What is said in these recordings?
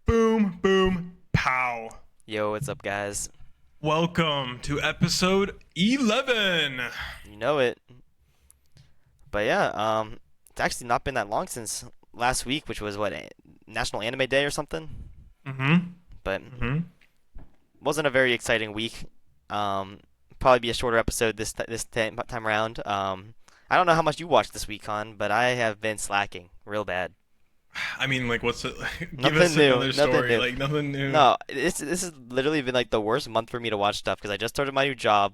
Boom, boom, pow. Yo, what's up, guys? Welcome to episode 11. You know it. But yeah, it's actually not been that long since last week, which was National Anime Day or something. Mm-hmm. But Mm-hmm. wasn't a very exciting week. Probably be a shorter episode this time around. I don't know how much you watched this week, Con, but I have been slacking real bad. I mean, like, what's it? Give Nothing us new. another Nothing story. new. Like, nothing new. No, this has literally been like the worst month for me to watch stuff because I just started my new job,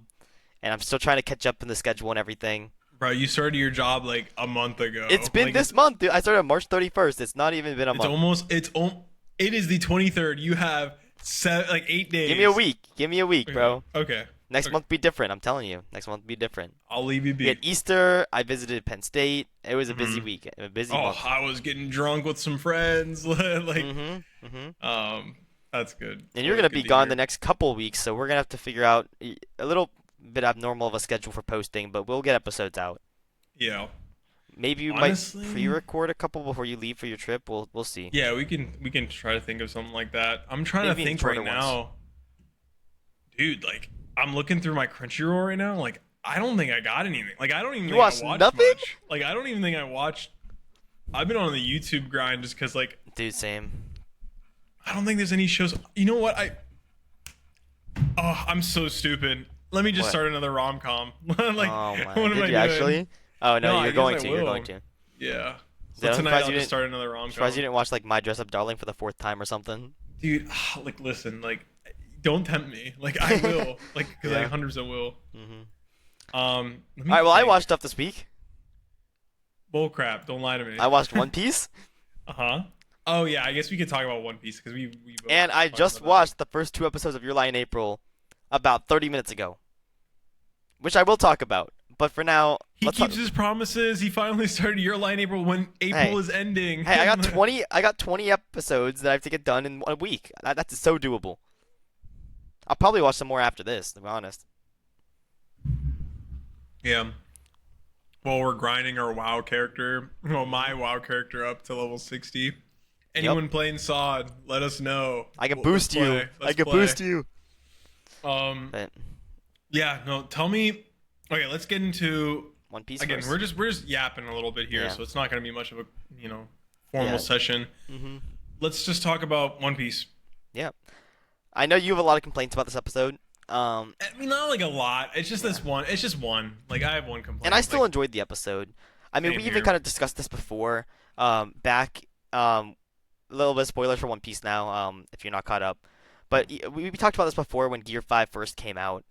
and I'm still trying to catch up in the schedule and everything. Bro, you started your job like a month ago. It's been like, this month, dude. I started on March 31st. It's not even been a month. It is the 23rd. You have 8 days. Give me a week. Give me a week, bro. Okay. Next Okay. month be different. I'm telling you. Next month be different. I'll leave you We be. had Easter. I visited Penn State. It was a busy Mhm. week. A busy Oh, month. I was getting drunk with some friends. That's good. And you're That's gonna good be to gone hear. the next couple weeks, so we're gonna have to figure out a little bit abnormal of a schedule for posting, but we'll get episodes out. Yeah. Maybe you Honestly- might pre-record a couple before you leave for your trip. We'll see. Yeah, we can try to think of something like that. I'm trying Maybe to in think right shorter now. Dude, like I'm looking through my Crunchyroll right now. Like I don't think I got anything. Like I don't even You think watched I watched nothing? much. Like I don't even think I watched. I've been on the YouTube grind just because like Dude, same. I don't think there's any shows. You know what? I'm so stupid. Let me just What? start another rom com. like Oh my. what am Did I you doing? actually? Oh No, no, I you're guess going I to. You're will. going to. Yeah. So Yeah, I'm tonight surprised I'll you just didn't- start another rom com. Surprised you didn't watch like My Dress Up Darling for the fourth time or something. Dude, like listen, like don't tempt me. Like I will, like because I Yeah. 100% will. Mm-hmm. All All right. Well, I watched stuff this week. Bull crap! Don't lie to me. I watched One Piece, Uh-huh. Oh yeah, I guess we could talk about One Piece because we both and I talked just about that. watched the first two episodes of Your Lie in April about 30 minutes ago, which I will talk about. But for now, He let's keeps talk- his promises. He finally started Your Line April when April Hey. is ending. Hey, I got 20. I got 20 episodes that I have to get done in a week. That's so doable. I'll probably watch some more after this, to be honest. Yeah. Well, we're grinding our WoW character. Well, my WoW character up to level 60. Anyone playing SOD, let us know. I can Let's boost you. play. I Let's can play. boost you. But But no. Tell me. Okay, let's get into. One Piece Again, first. we're just yapping a little bit here, Yeah. so it's not going to be much of a formal Yeah. session. Mm-hmm. Let's just talk about One Piece. Yeah. I know you have a lot of complaints about this episode. I mean, not like a lot. It's just this one. It's just one. Like I have one complaint. And I still like, enjoyed the episode. I mean, Same we even here. kind of discussed this before. Back, a little bit of spoilers for One Piece now, if you're not caught up. But we talked about this before when Gear 5 first came out.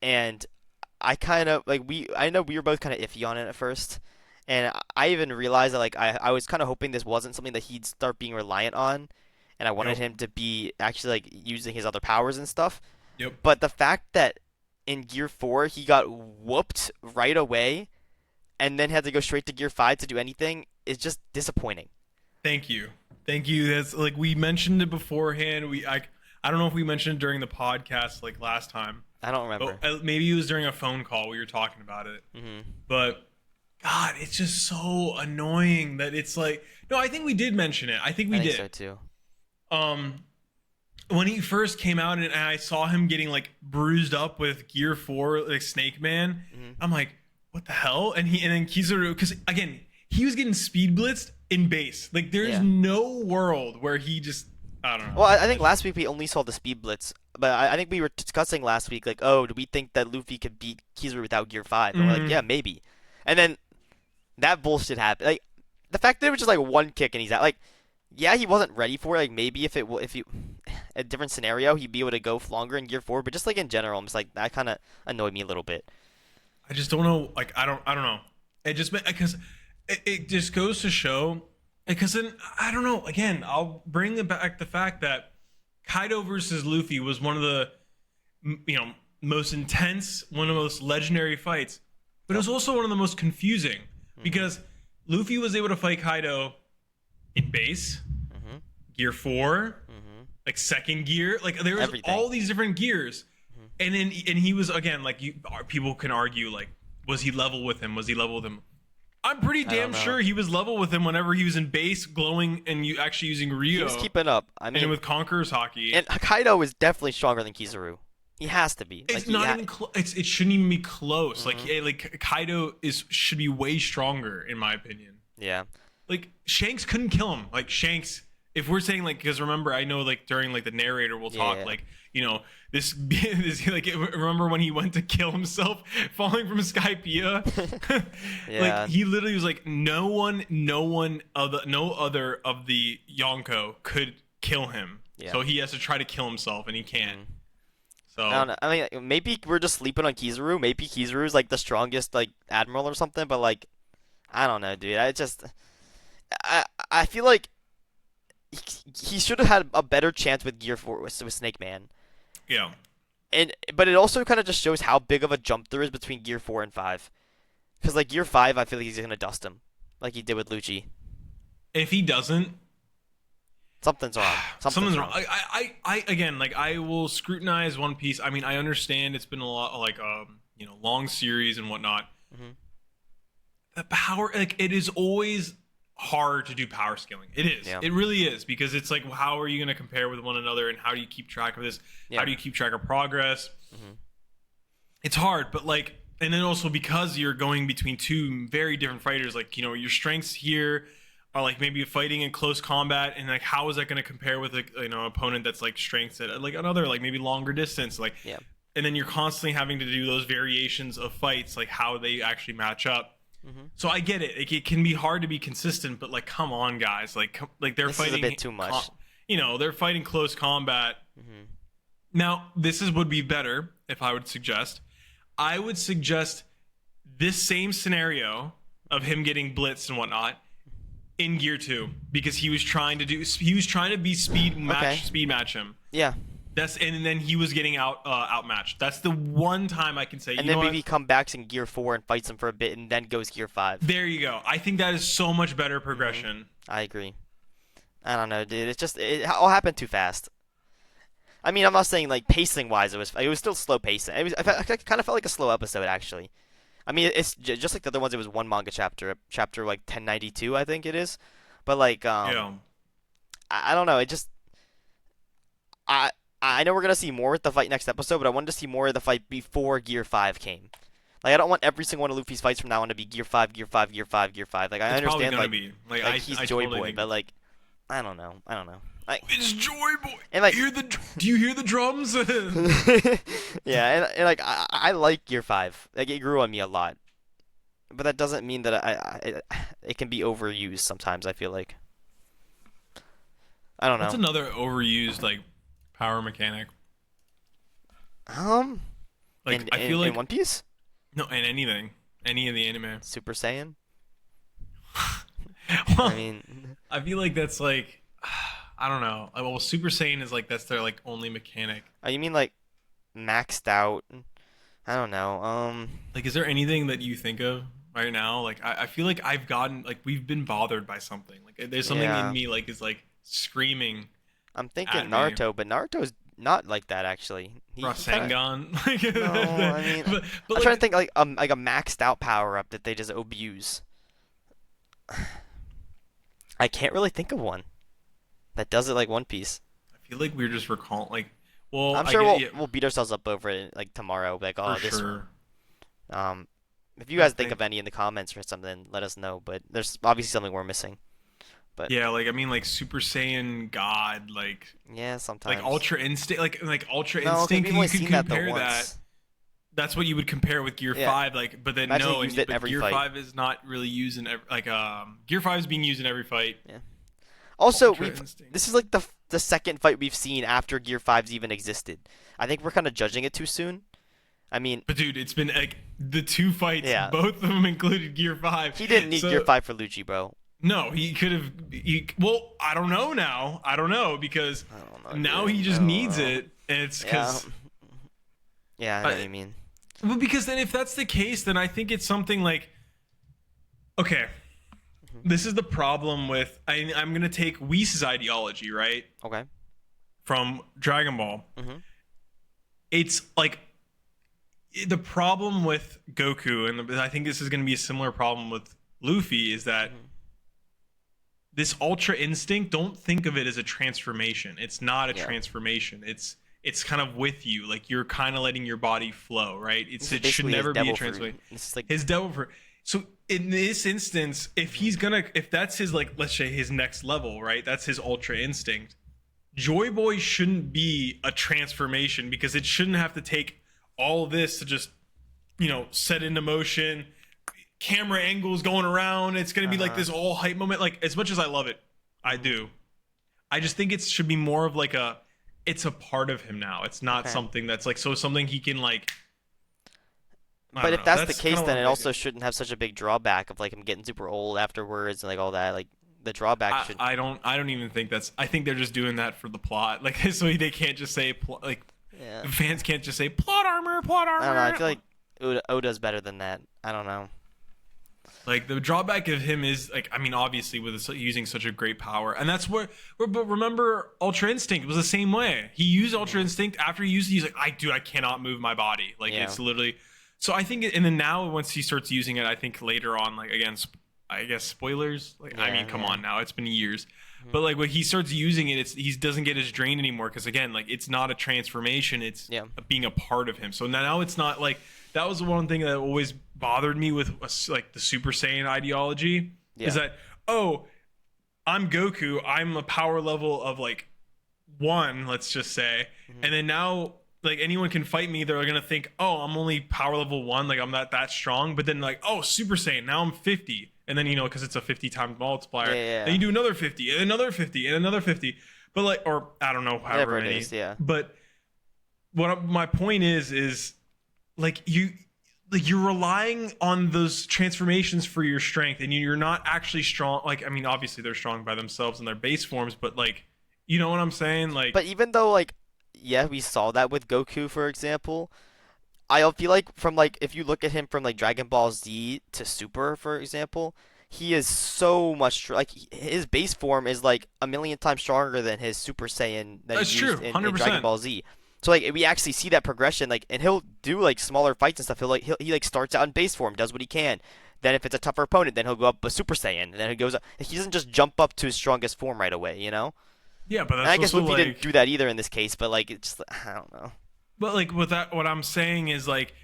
And I kind of, I know we were both kind of iffy on it at first. And I even realized that, like, I was kind of hoping this wasn't something that he'd start being reliant on. And I wanted Yep. him to be actually, like, using his other powers and stuff. Yep. But the fact that in Gear 4 he got whooped right away and then had to go straight to Gear 5 to do anything is just disappointing. Thank you. That's like we mentioned it beforehand. I don't know if we mentioned it during the podcast like last time. I don't remember. But maybe it was during a phone call we were talking about it. Hmm. But God, it's just so annoying that it's like. No, I think we did mention it. I think we I think did. so too. When he first came out and I saw him getting like bruised up with Gear 4 like Snake Man, Mhm. I'm like, what the hell? And then Kizaru, because again, he was getting speed blitzed in base. Like there's Yeah. no world where he just I don't know. Well, I think last week we only saw the speed blitz, but I think we were discussing last week, like, oh, do we think that Luffy could beat Kizaru without Gear 5? And we're like, Mhm. yeah, maybe. And then that bullshit happened. Like, the fact that it was just like one kick and he's out, like, yeah, he wasn't ready for it. Like, maybe if you a different scenario, he'd be able to go longer in Gear 4, but just like in general, I'm just like, that kind of annoyed me a little bit. I just don't know. Like I don't know. It just because it just goes to show. Because then I don't know. Again, I'll bring back the fact that Kaido versus Luffy was one of the most intense, one of the most legendary fights, but it was also one of the most confusing because Luffy was able to fight Kaido in base, Mm-hmm. Gear 4, Mm-hmm. like second gear, like there was Everything. all these different gears, and he was again like people can argue like was he level with him? Was he level with him? I'm pretty I don't damn know. sure he was level with him whenever he was in base, glowing, and you actually using Ryo. He was keeping up. I and mean, with Conqueror's Hockey. and Kaido is definitely stronger than Kizaru. He has to be. It's not even close. It shouldn't even be close. Mhm. Like Kaido should be way stronger in my opinion. Yeah. Like Shanks couldn't kill him. Like Shanks, if we're saying like, because remember, I know like during like the narrator we'll talk Yeah. like, you know, this like remember when he went to kill himself falling from Skypiea? Yeah. Like he literally was like, no other of the Yonko could kill him. Yeah. So he has to try to kill himself and he can't. Mhm. So I don't know. I mean, maybe we're just sleeping on Kizaru. Maybe Kizaru's like the strongest like admiral or something. But like, I don't know, dude. I feel like he should have had a better chance with Gear 4 with Snake Man. yeah. But it also kind of just shows how big of a jump there is between Gear 4 and 5. Because like Gear 5, I feel like he's gonna dust him, like he did with Lucci. If he doesn't, Something's wrong. something's wrong. I again, like I will scrutinize One Piece. I mean, I understand it's been a lot like you know, long series and whatnot. Mhm. The power, like it is always hard to do power scaling. It is. Yeah. It really is because it's like, how are you going to compare with one another, and how do you keep track of this? Yeah. How do you keep track of progress? Mhm. It's hard, but like, and then also because you're going between two very different fighters, like, you know, your strengths here are like maybe fighting in close combat, and like how is that going to compare with like, you know, opponent that's like strengths at like another like maybe longer distance, like Yeah. and then you're constantly having to do those variations of fights, like how they actually match up. Mhm. So I get it. Like, it can be hard to be consistent, but like, come on, guys. Like they're This fighting is a bit too much. you know, they're fighting close combat. Mhm. Now, would be better if I would suggest. I would suggest this same scenario of him getting blitzed and whatnot in Gear 2 because he was trying to be speed match him. Yeah. And then he was getting outmatched. That's the one time I can say. And you then know maybe he what? comes back in Gear 4 and fights him for a bit, and then goes Gear 5. There you go. I think that is so much better progression. I agree. I don't know, dude. It all happened too fast. I mean, I'm not saying like pacing wise, it was still slow pacing. I kind of felt like a slow episode actually. I mean, it's just like the other ones. It was one manga chapter like 1092, I think it is. But like, Yeah. I don't know. I know we're gonna see more at the fight next episode, but I wanted to see more of the fight before Gear 5 came. Like, I don't want every single one of Luffy's fights from now on to be Gear 5, Gear 5, Gear 5, Gear 5. Like, I It's probably understand, gonna like, be. like he's I Joy totally Boy, think but like, I don't know. Like, it's Joy Boy. And, like- Do you hear the drums? yeah, and like, I like Gear 5. Like, it grew on me a lot, but that doesn't mean that it can be overused sometimes. I feel like, I don't That's know. another overused like power mechanic. Like I feel like in One Piece, no, in any of the anime. Super Saiyan. Well, I mean, I feel like that's like I don't know. Well, Super Saiyan is like that's their like only mechanic. you mean like maxed out? I don't know. Like, is there anything that you think of right now? Like, I feel like I've gotten like we've been bothered by something. Like, there's something Yeah. in me like is like screaming I'm thinking at me. Naruto, but Naruto's not like that actually. He kinda- Rasengan. No, I mean, but I'm like, trying to think like a maxed out power up that they just abuse. I can't really think of one that does it like One Piece. I feel like we're just recalling like. Well, I'm I sure get- we'll beat ourselves up over it like tomorrow. Like, oh, for this sure. one. If you guys think think- of any in the comments or something, let us know. But there's obviously something we're missing. Yeah, like I mean, like Super Saiyan God, like Yeah, sometimes. Ultra Instinct, like Ultra No, 'cause Instinct. we've You only could seen that the compare once. that. That's what you would compare with Gear Yeah. 5, like, but then Imagine no, they used and it in but every Gear fight. 5 is not really used in Gear 5 is being used in every fight. Also, Ultra Instinct. this is like the second fight we've seen after Gear 5's even existed. I think we're kind of judging it too soon. I mean, But dude, it's been like the two fights, Yeah. both of them included Gear 5. he didn't need So- Gear 5 for Lucci, bro. No, he could have. Well, I don't know now. I don't know because I don't know. now dude. he I just don't needs know. it, and it's Yeah. because. Yeah, I know what you mean. Well, because then if that's the case, then I think it's something like, okay, this is the problem with I'm gonna take Whis' ideology, right, Okay. from Dragon Ball. Mhm. It's like the problem with Goku, and I think this is gonna be a similar problem with Luffy is that this Ultra Instinct, don't think of it as a transformation. It's not a transformation. It's kind of with you. Like you're kind of letting your body flow, right? It should never be a transformation. It's like his devil fruit. So in this instance, if that's his, like, let's say his next level, right? That's his Ultra Instinct. Joy Boy shouldn't be a transformation because it shouldn't have to take all of this to just, set into motion. Camera angles going around. It's going to be like this all hype moment. Like, as much as I love it, I do. I just think it should be more of like it's a part of him now. It's not something that's like, something he can like. But if that's the case, then it also shouldn't have such a big drawback of like him getting super old afterwards and like all that. Like the drawback should. I don't even think that's. I think they're just doing that for the plot. Like, so they can't just say fans can't just say plot armor. I don't know. I feel like Oda's better than that. I don't know. Like the drawback of him is like, I mean, obviously with using such a great power, and that's but remember Ultra Instinct was the same way. He used Ultra Instinct after he used it. He's like, I cannot move my body. Like it's literally. So I think, and then now once he starts using it, I think later on, like again, I guess spoilers. Like I mean, come on now, it's been years. But like when he starts using it, he doesn't get his drain anymore because again, like it's not a transformation. It's being a part of him. So now it's not like. That was the one thing that always bothered me with like the Super Saiyan ideology is that, I'm Goku, I'm a power level of like 1, let's just say, and then now like anyone can fight me. They're gonna think, I'm only power level 1, like I'm not that strong. But then like, Super Saiyan, now I'm 50, and then because it's a 50 times multiplier, then you do another 50 and another 50 and another 50. But like, or I don't know, however many. But my point is. Like you're relying on those transformations for your strength, and you're not actually strong. Like, I mean, obviously they're strong by themselves in their base forms, but like, you know what I'm saying? Like, but even though like, we saw that with Goku, for example. I feel like from like if you look at him from like Dragon Ball Z to Super, for example, he is so much like his base form is like a million times stronger than his Super Saiyan that he used in Dragon Ball Z. So like we actually see that progression, like, and he'll do like smaller fights and stuff. He like starts out in base form, does what he can. Then if it's a tougher opponent, then he'll go up a Super Saiyan, and then he goes up. He doesn't just jump up to his strongest form right away, Yeah, but that's and I guess also Luffy didn't do that either in this case, but like it's just, I don't know. But like with that, what I'm saying is like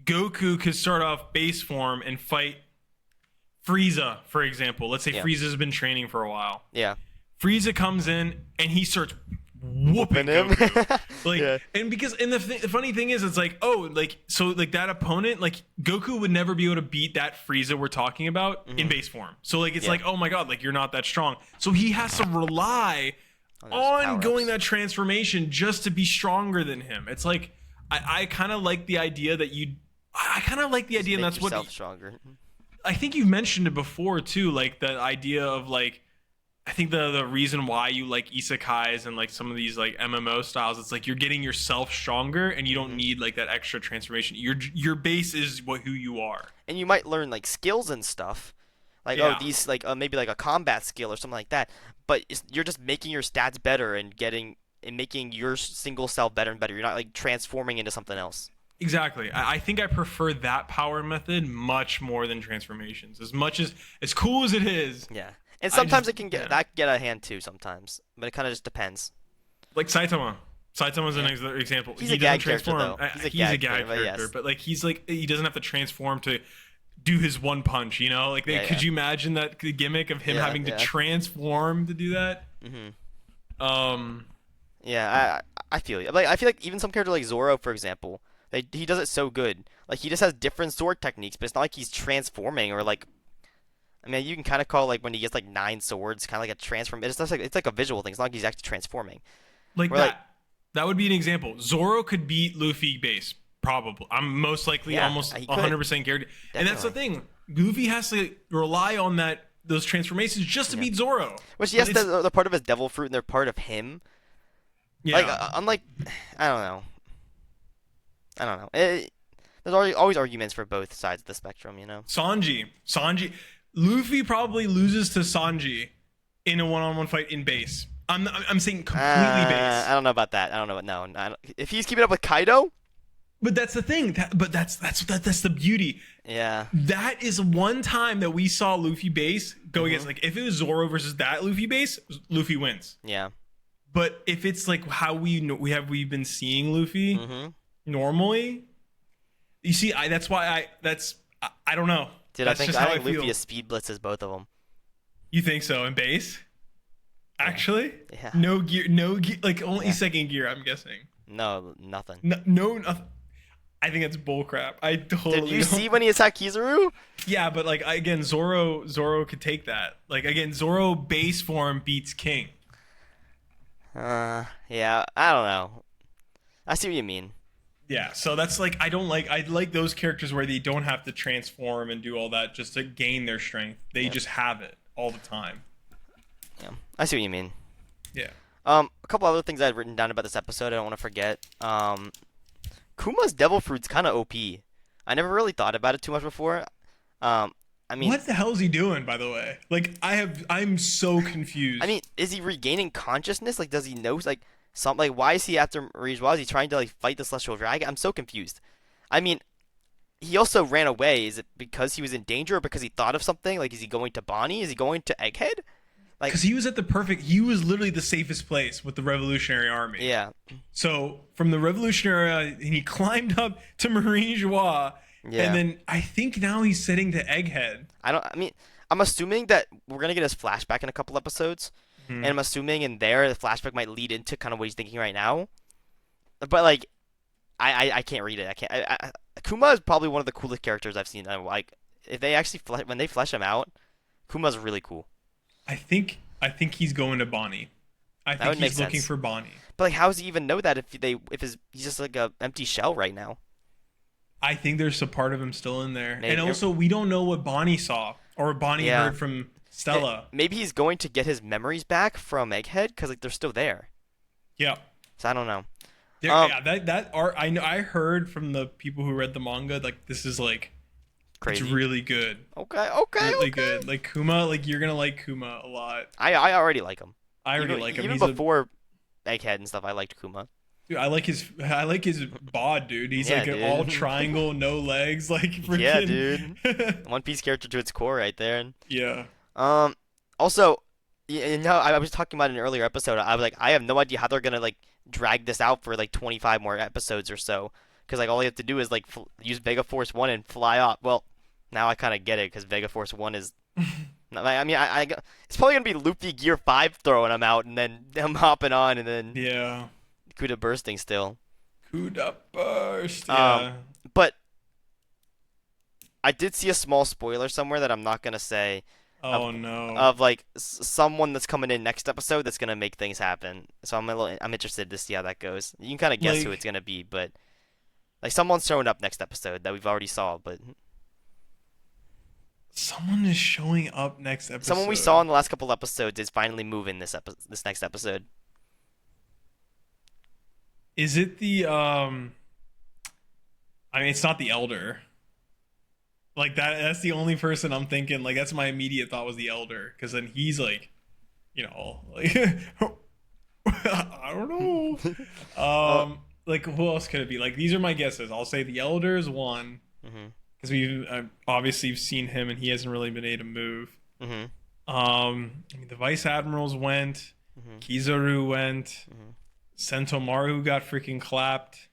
Goku could start off base form and fight Frieza, for example. Let's say Frieza's been training for a while. Yeah. Frieza comes in and he starts whooping him. And the funny thing is, it's like, so like that opponent, like Goku would never be able to beat that Frieza we're talking about in base form. So like it's like, oh my god, like you're not that strong. So he has to rely on going that transformation just to be stronger than him. It's like I kind of like the idea that and that's what stronger. I think you've mentioned it before too, like the idea of like, I think the reason why you like isekais and like some of these like MMO styles, it's like you're getting yourself stronger and you don't need like that extra transformation. Your base is who you are. And you might learn like skills and stuff. Like these like maybe like a combat skill or something like that. But you're just making your stats better and making your single self better and better. You're not like transforming into something else. Exactly. I think I prefer that power method much more than transformations. As cool as it is. Yeah. And sometimes it can get a hand too sometimes, but it kind of just depends. Like Saitama. Saitama's an example. He's a gag character, though. He's a gag character, but like he's like he doesn't have to transform to do his one punch, Like could you imagine that the gimmick of him having to transform to do that? Yeah, I feel you. Like I feel like even some character like Zoro, for example, he does it so good. Like he just has different sword techniques, but it's not like he's transforming or like. I mean, you can kind of call like when he gets like 9 swords, kind of like a transform. It's like a visual thing. It's not like he's actually transforming. Like that would be an example. Zoro could beat Luffy base, probably. I'm most likely almost 100% guaranteed. And that's the thing. Luffy has to rely on those transformations just to beat Zoro. Which yes, they're part of his devil fruit and they're part of him. Yeah. Like unlike, I don't know. There's always arguments for both sides of the spectrum, Sanji. Luffy probably loses to Sanji in a one-on-one fight in base. I'm saying completely base. I don't know about that. I don't know. No. If he's keeping up with Kaido, But that's the thing. That's the beauty. Yeah. That is one time that we saw Luffy base go Mm-hmm. against, like, if it was Zoro versus that Luffy base, Luffy wins. Yeah. But if it's like how we've been seeing Luffy Mm-hmm. normally, you see, I don't know. Dude, That's I just how think Luffy feel. is speed blitzes both of them. You think so in base? Actually, Yeah. no gear, like only second gear. I'm guessing. No, nothing. No, nothing. I think it's bullcrap. I totally. Did you don't- see when he attacked Kizaru? Yeah, but like again, Zoro could take that. Like again, Zoro base form beats King. Yeah, I don't know. I see what you mean. Yeah, so that's like I like those characters where they don't have to transform and do all that just to gain their strength. They just have it all the time. Yeah, I see what you mean. Yeah. A couple other things I had written down about this episode I don't want to forget. Kuma's Devil Fruit's kind of OP. I never really thought about it too much before. I mean, What the hell is he doing, by the way? Like I'm so confused. I mean, is he regaining consciousness? Like, does he know like something? Like, why is he after Marie's Wall? Is he trying to like fight the Celestial Dragon? I'm so confused. I mean, he also ran away. Is it because he was in danger or because he thought of something? Like, is he going to Bonnie? Is he going to Egghead? Like, because he was he was literally the safest place with the Revolutionary Army. yeah, So from the Revolutionary, and he climbed up to Marine Joie, yeah. and then I think now he's sitting to Egghead. I mean, I'm assuming that we're gonna get his flashback in a couple episodes, and I'm assuming in there the flashback might lead into kind of what he's thinking right now. But like, I can't read it. I can't. Kuma is probably one of the coolest characters I've seen. Like, if they actually when they flesh him out, Kuma's really cool. I think he's going to Bonnie. I That would think make he's looking sense. for Bonnie. But like, how does he even know that he's just like a empty shell right now? I think there's a part of him still in there. Maybe. And also, we don't know what Bonnie saw or what Bonnie Yeah. heard from Stella. Maybe he's going to get his memories back from Egghead because like they're still there. Yeah. So I don't know. Yeah, that art I heard from the people who read the manga, like this is like Crazy. it's really good. Okay. Really good. Like Kuma, like you're gonna like Kuma a lot. I already like him. I already like him. Even He's before Egghead and stuff, I liked Kuma. dude, I like his bod, dude. He's Yeah, like dude. an all triangle, no legs, like freaking. Yeah, dude. One Piece character to its core right there. And, Yeah. also, you know, I was talking about in an earlier episode. I was like, I have no idea how they're gonna like drag this out for like 25 more episodes or so. Because like all you have to do is like use Vega Force 1 and fly off. Well, now I kind of get it because Vega Force 1 is. I mean, it's probably gonna be Luffy Gear 5 throwing him out and then him hopping on and then Yeah. Kuda bursting still. Kuda burst. Yeah. But I did see a small spoiler somewhere that I'm not gonna say oh no. of like someone that's coming in next episode that's gonna make things happen. So I'm interested to see how that goes. You can kind of guess who Like- it's gonna be, but like someone's showing up next episode that we've already saw, but Someone is showing up next episode. someone we saw in the last couple episodes is finally moving this next episode. Is it the I mean, it's not the Elder. Like that's the only person I'm thinking. Like that's my immediate thought was the Elder, because then he's like, you know, like I don't know. Like who else could it be? Like these are my guesses. I'll say the Elder is one, Mhm. because we've obviously seen him and he hasn't really been able to move. Mhm. I mean, the Vice Admirals went, Mhm. Kizaru went, Mhm. Sentomaru got freaking clapped.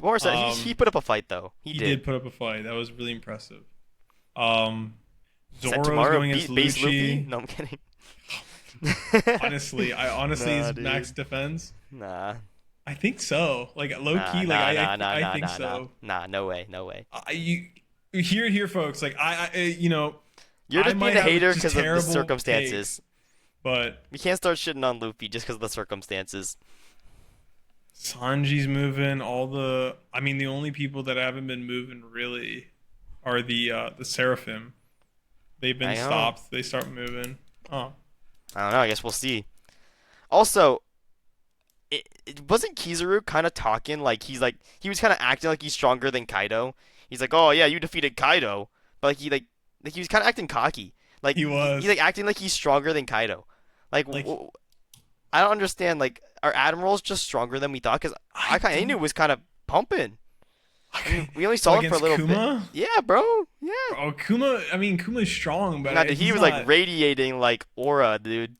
More so, he put up a fight though. He did put up a fight. That was really impressive. Zoro's Sentomaru going against base Luffy? Lucci. No, I'm kidding. Honestly, Nah, is dude. max defense. Nah. I think so. Like low key, I think so. Nah, no way, no way. Here, folks. Like you know, You're I just might being a have hater just because of the terrible circumstances. take, but We can't start shitting on Luffy just because of the circumstances. Sanji's moving. I mean, the only people that haven't been moving really are the Seraphim. They've been I know. stopped. They start moving. Oh, I don't know. I guess we'll see. Also, it wasn't Kizaru kind of talking like he was kind of acting like he's stronger than Kaido. He's like, oh yeah, you defeated Kaido, but like he was kind of acting cocky. Like He was. He's like acting like he's stronger than Kaido. Like, I don't understand. Like, are admirals just stronger than we thought? Because I knew it was kind of pumping. I mean, we only saw him for a little Kuma? bit. Yeah, bro. Yeah. Oh, Kuma. I mean, Kuma's strong, but Nah, dude, he was like radiating like aura, dude.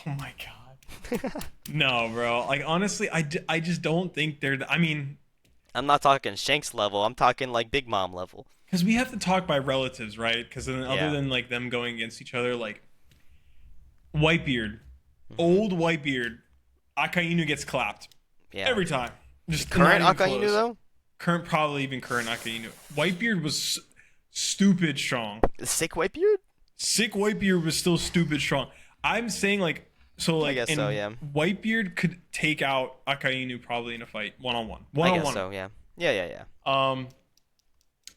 Oh my god. No, bro. Like honestly, I just don't think they're. I mean, I'm not talking Shanks level. I'm talking like Big Mom level. because we have to talk by relatives, right? Because then, other Yeah. than like them going against each other, like Whitebeard, Mm-hmm. old Whitebeard, Akainu gets clapped Yeah. every time. Just Current not even Akainu close. though? Current, probably even current Akainu. Whitebeard was stupid strong. Sick Whitebeard? Sick Whitebeard was still stupid strong. I'm saying like so like guess and so, yeah. Whitebeard could take out Akainu probably in a fight one on one. I guess so, yeah. Yeah.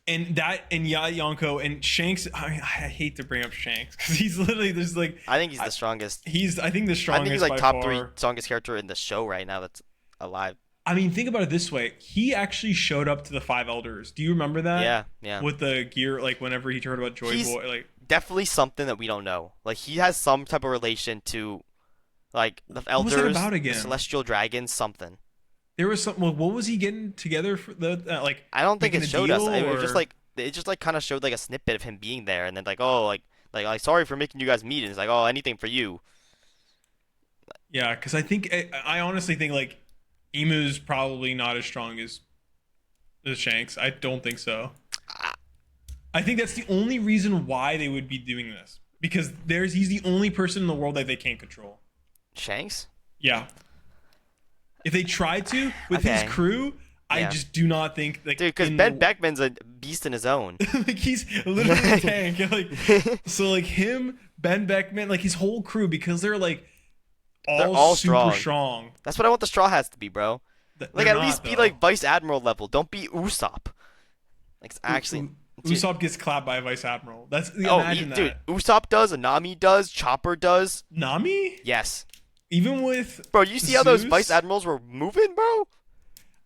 And Yonko and Shanks. I mean, I hate to bring up Shanks because he's literally there's like I think he's the strongest. he's I think the I strongest. think he's like by top far. 3 strongest character in the show right now that's alive. I mean, think about it this way. He actually showed up to the Five Elders. Do you remember that? Yeah. With the gear, like whenever he heard about Joy He's- Boy, like Definitely something that we don't know. Like he has some type of relation to like the what was elders, that about the again? celestial dragons, something. There was some. Well, what was he getting together for the like? I don't think it making a showed us. deal, It was just or- like it just like kind of showed like a snippet of him being there, and then like oh like sorry for making you guys meet. And it's like oh anything for you. Yeah, because I honestly think like Emu's probably not as strong as Shanks. I don't think so. I think that's the only reason why they would be doing this because he's the only person in the world that they can't control. Shanks? Yeah. If they tried to with his Okay. crew, I Yeah. just do not think like Dude, because in Ben the- Beckman's a beast in his own. like he's literally a tank. Like so like him, Ben Beckman, like his whole crew because they're like all super strong. That's what I want the Straw Hats to be, bro. Like They're at least not, be though. like Vice Admiral level. Don't be Usopp. Like it's actually. Usopp gets clapped by a vice admiral. That's Oh, imagine that. dude, Usopp does, Anami does, Chopper does. Nami? Yes. Even with Bro, you see how those Zeus? Vice Admirals were moving, bro?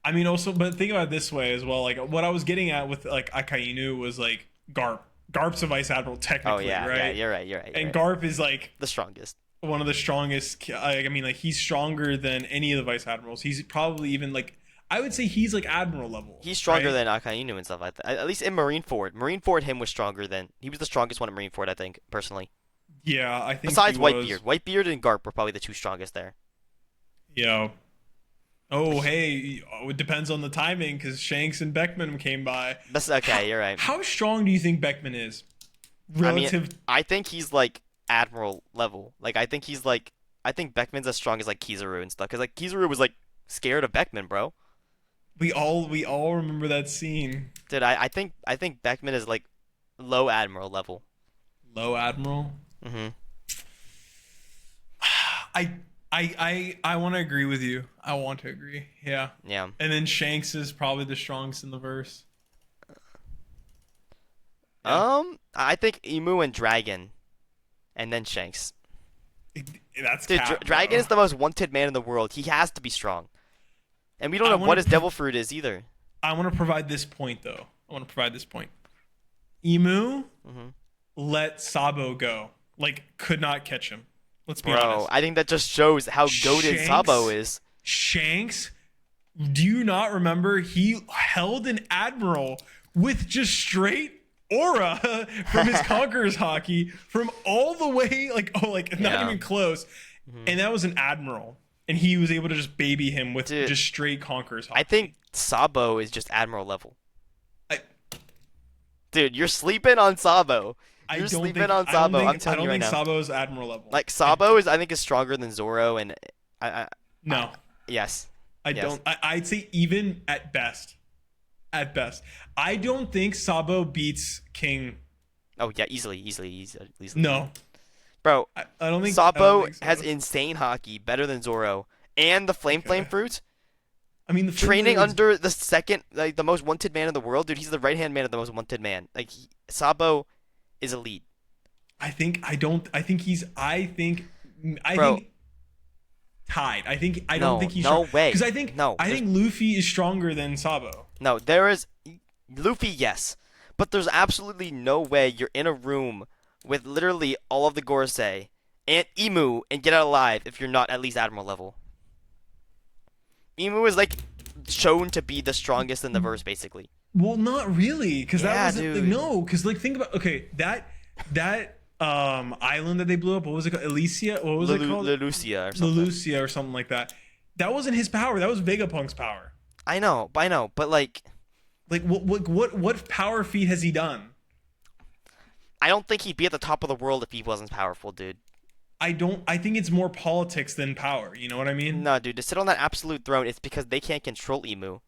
I mean also but think about it this way as well. Like what I was getting at with like Akainu was like Garp. Garp's a vice admiral technically, Oh, yeah, right? yeah, you're right, you're And right. Garp is like The strongest. one of the strongest. I mean, like he's stronger than any of the vice admirals. He's probably even like I would say he's like admiral level. He's stronger right? than Akainu and stuff like that. At least in Marineford. Marineford, him was stronger than. He was the strongest one at Marineford, I think, personally. Yeah, I think. Besides he was. Whitebeard. Whitebeard and Garp were probably the two strongest there. Yeah. Oh, hey, it depends on the timing because Shanks and Beckman came by. That's okay, you're right. How strong do you think Beckman is? Relative. I think he's like Admiral level. Like, I think Beckman's as strong as like Kizaru and stuff. Because like Kizaru was like scared of Beckman, bro. we all remember that scene. Dude, I think Beckman is like low Admiral level. Low admiral. Mm-hmm. I want to agree with you. I want to agree. Yeah. Yeah. And then Shanks is probably the strongest in the verse. I think Emu and Dragon, and then Shanks. That's Dude, cap, Dragon bro. is the most wanted man in the world. He has to be strong. And we don't I know wanna what his pro- devil fruit is either. I want to provide this point though. Emu Mhm. let Sabo go. Like could not catch him. Let's be Bro, honest. I think that just shows how goated Shanks? Sabo is. Shanks, do you not remember he held an admiral with just straight aura from his Conqueror's hockey from all the way like not Yeah. even close. And that was an admiral. And he was able to just baby him with Dude, just straight Conqueror's hockey. I think Sabo is just Admiral level. I- Dude, you're sleeping on Sabo. I You're don't sleeping think, on I Sabo. don't think, I'm telling I don't you right think now. Sabo's admiral level. Like Sabo is, I think, is stronger than Zoro, and No. yes, I yes. don't. I'd say even at best. At best. I don't think Sabo beats King. Oh yeah, easily. No. Bro, I don't think Sabo I don't think has Sabo- insane hockey, better than Zoro, and the Flame fruit. I mean, the Training Finland- under the second, like the most wanted man in the world, dude. He's the right hand man of the most wanted man. Like Sabo is elite. I think he's. I think tied. I don't think he's. no way. Because I think Luffy is stronger than Sabo. No, there is Luffy, yes, but there's absolutely no way you're in a room with literally all of the Gorosei and Emu and get out alive if you're not at least Admiral level. Emu is like shown to be the strongest in the verse, basically. Well, not really, because Yeah, that was dude. no, because like think about that island that they blew up. What was it called? Elysia? What was it called? Lelucia or something. Lelucia or something like that. That wasn't his power. That was Vegapunk's power. I know, but like What power feat has he done? I don't think he'd be at the top of the world if he wasn't powerful, dude. I think it's more politics than power. You know what I mean? No, dude, to sit on that absolute throne, it's because they can't control Emu.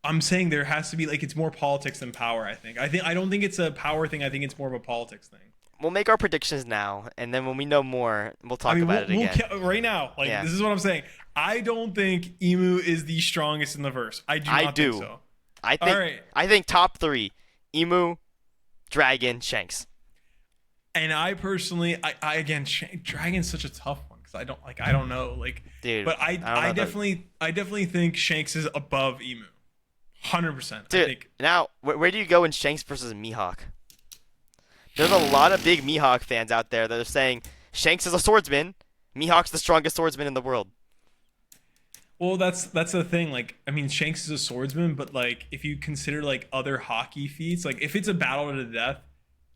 I'm saying there has to be like it's more politics than power. I don't think it's a power thing. I think it's more of a politics thing. We'll make our predictions now, and then when we know more, we'll talk about it again. Right now, this is what I'm saying. I don't think Emu is the strongest in the verse. I do not think so. I think top 3: Emu, Dragon, Shanks. And I personally, Dragon's such a tough one because I don't know, dude. But I definitely think Shanks is above Emu, 100%. Dude, now where do you go in Shanks versus Mihawk? There's a lot of big Mihawk fans out there that are saying Shanks is a swordsman, Mihawk's the strongest swordsman in the world. Well, that's the thing. Shanks is a swordsman, but if you consider other hockey feats, if it's a battle to the death,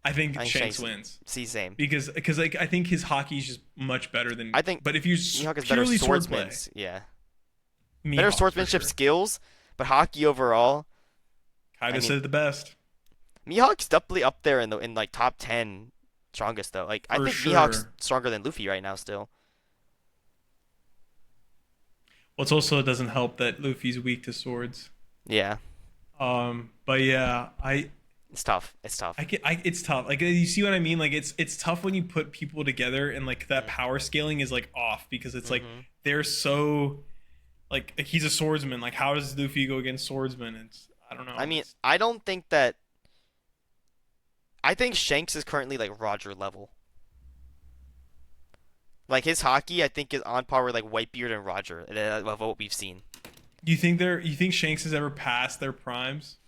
I think Shanks wins. See, same. Because I think his hockey is just much better than. I think. But if you Mihawk is purely better swordsman, yeah. Mihawk, better swordsmanship skills, but hockey overall. Kaido said it the best. Mihawk's definitely up there in top 10 strongest though. I think Mihawk's stronger than Luffy right now still. Well, it also doesn't help that Luffy's weak to swords. Yeah. But yeah, It's tough. It's tough. It's tough. You see what I mean? It's tough when you put people together and that power scaling is off because it's they're so he's a swordsman. How does Luffy go against swordsmen? I don't know. I don't think that. I think Shanks is currently Roger level. His hockey, I think, is on par with Whitebeard and Roger of what we've seen. You think Shanks has ever passed their primes?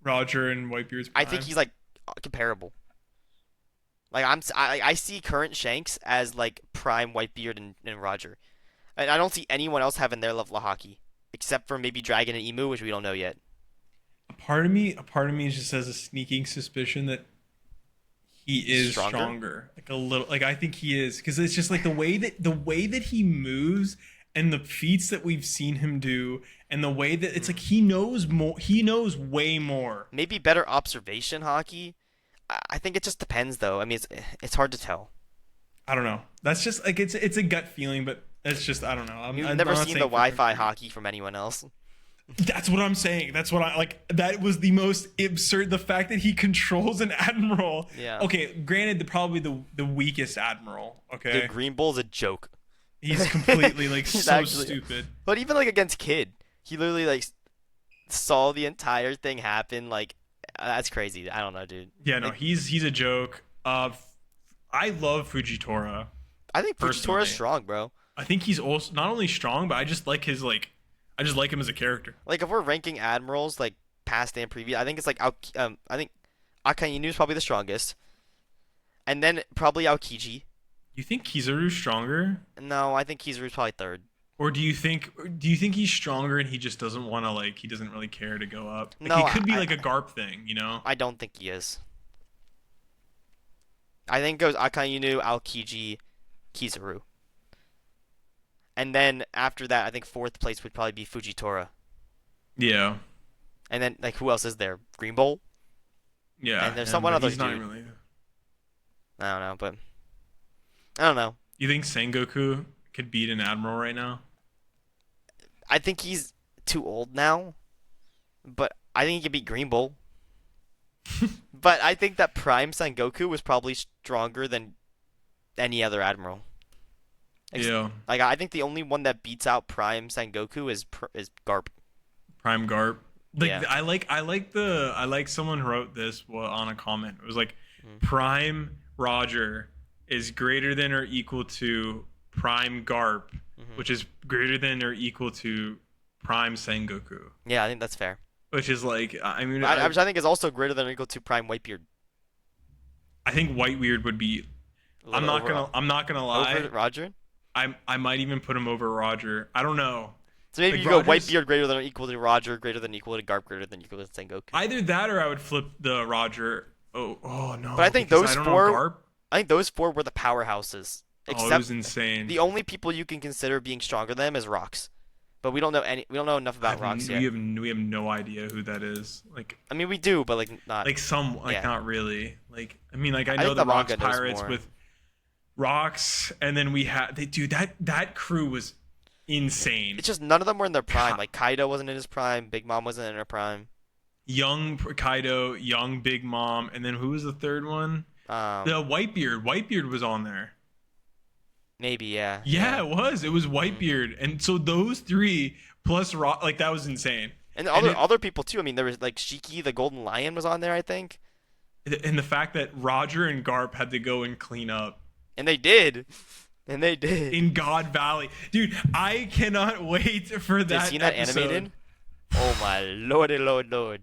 Roger and Whitebeard's prime? I think he's comparable. I see current Shanks as prime Whitebeard and Roger. And I don't see anyone else having their level of hockey. Except for maybe Dragon and Emu, which we don't know yet. A part of me just has a sneaking suspicion that he is stronger. A little. I think he is because it's just the way that he moves and the feats that we've seen him do and the way that it's he knows more. He knows way more. Maybe better observation hockey. I think it just depends though. It's hard to tell. I don't know. That's just it's a gut feeling, but it's just I don't know. I've never seen the Wi-Fi hockey from anyone else. That's what I'm saying. That's what I like. That was the most absurd. The fact that he controls an admiral. Yeah. Okay. Granted, probably the weakest admiral. Okay. The Green Bull's a joke. He's completely so stupid. But even against Kid, he literally saw the entire thing happen. That's crazy. I don't know, dude. Yeah. No. He's a joke. I love Fujitora. I think Fujitora's strong, bro. I think he's also not only strong, but I just like his I just like him as a character. If we're ranking admirals past and previous, I think it's I think Akainu is probably the strongest, and then probably Aokiji. You think Kizaru's stronger? No, I think Kizaru's probably third. Or do you think he's stronger and he just doesn't want to he doesn't really care to go up? No, he could be a Garp thing, you know? I don't think he is. I think it goes Akainu, Aokiji, Kizaru. And then after that, I think fourth place would probably be Fujitora. Yeah. And then who else is there? Green Bull? Yeah. And there's someone other dude. Really... I don't know, but I don't know. You think Sengoku could beat an admiral right now? I think he's too old now, but I think he could beat Green Bull. But I think that Prime Sengoku was probably stronger than any other admiral. Yeah. I think the only one that beats out Prime Sengoku is Garp. Prime Garp. Yeah. I like someone wrote this on a comment. It was Prime Roger is greater than or equal to Prime Garp, which is greater than or equal to Prime Sengoku. Yeah, I think that's fair. Which is I think is also greater than or equal to Prime Whitebeard. I think Whitebeard would be. I'm not gonna lie. Over Roger? I might even put him over Roger. I don't know. So maybe Like you go Roger's Whitebeard greater than or equal to Roger, greater than or equal to Garp, greater than or equal to Sengoku. either that or I would flip the Roger. Oh But I no, think because those I don't know four, Garp. I think those four were the powerhouses. Oh, it was Except insane. the only people you can consider being stronger than them is Rocks. But we don't know enough about Rocks yet. We have no idea who that is. Like I mean, we do, but like not. like yeah. not really. Like I mean, like I I know think the the Rocks manga knows Pirates more. with Rocks, and then we had dude that crew was insane. It's just none of them were in their prime. Like Kaido wasn't in his prime. Big Mom wasn't in her prime. Young Kaido, young Big Mom, and then who was the third one? The Whitebeard. Whitebeard was on there. Maybe, yeah. Yeah, it was. It was Whitebeard, and so those three plus Rock, like that was insane. And other people too. I mean, there was like Shiki, the Golden Lion, was on there, I think. And the fact that Roger and Garp had to go and clean up. And they did. And they did. In God Valley. Dude, I cannot wait for that. Have you seen that episode. animated? Oh my lordy lord.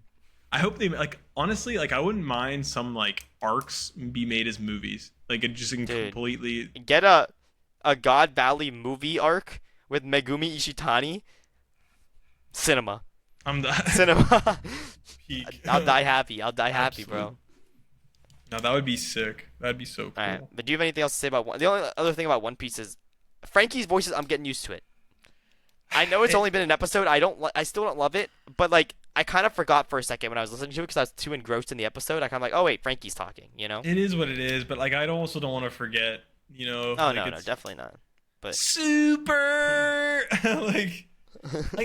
I hope they like honestly, like I wouldn't mind some like arcs be made as movies. Like it just completely Get a God Valley movie arc with Megumi Ishitani. Cinema. I'm the Cinema. peak. I'll die happy. I'll die happy, bro. Absolutely. No, that would be sick. That'd be so cool. Alright, but do you have anything else to say about the only other thing about One Piece is Frankie's voices? I'm getting used to it. I know it's only been an episode. I still don't love it, but like I kind of forgot for a second when I was listening to it because I was too engrossed in the episode. I kind of like, oh wait, Frankie's talking. You know? It is what it is, but like I also don't want to forget. You know? Oh like, no, definitely not. But super like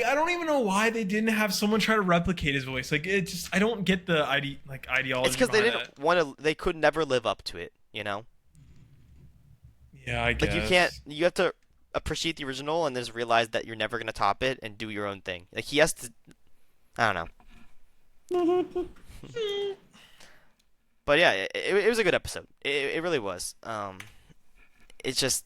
I don't even know why they didn't have someone try to replicate his voice. Like it just I don't get the ideology. it's because they behind didn't want to. They could never live up to it. You know? Yeah, I guess. Like you can't. You have to appreciate the original and just realize that you're never gonna top it and do your own thing. Like he has to. I don't know. But yeah, it was a good episode. It really was. It's just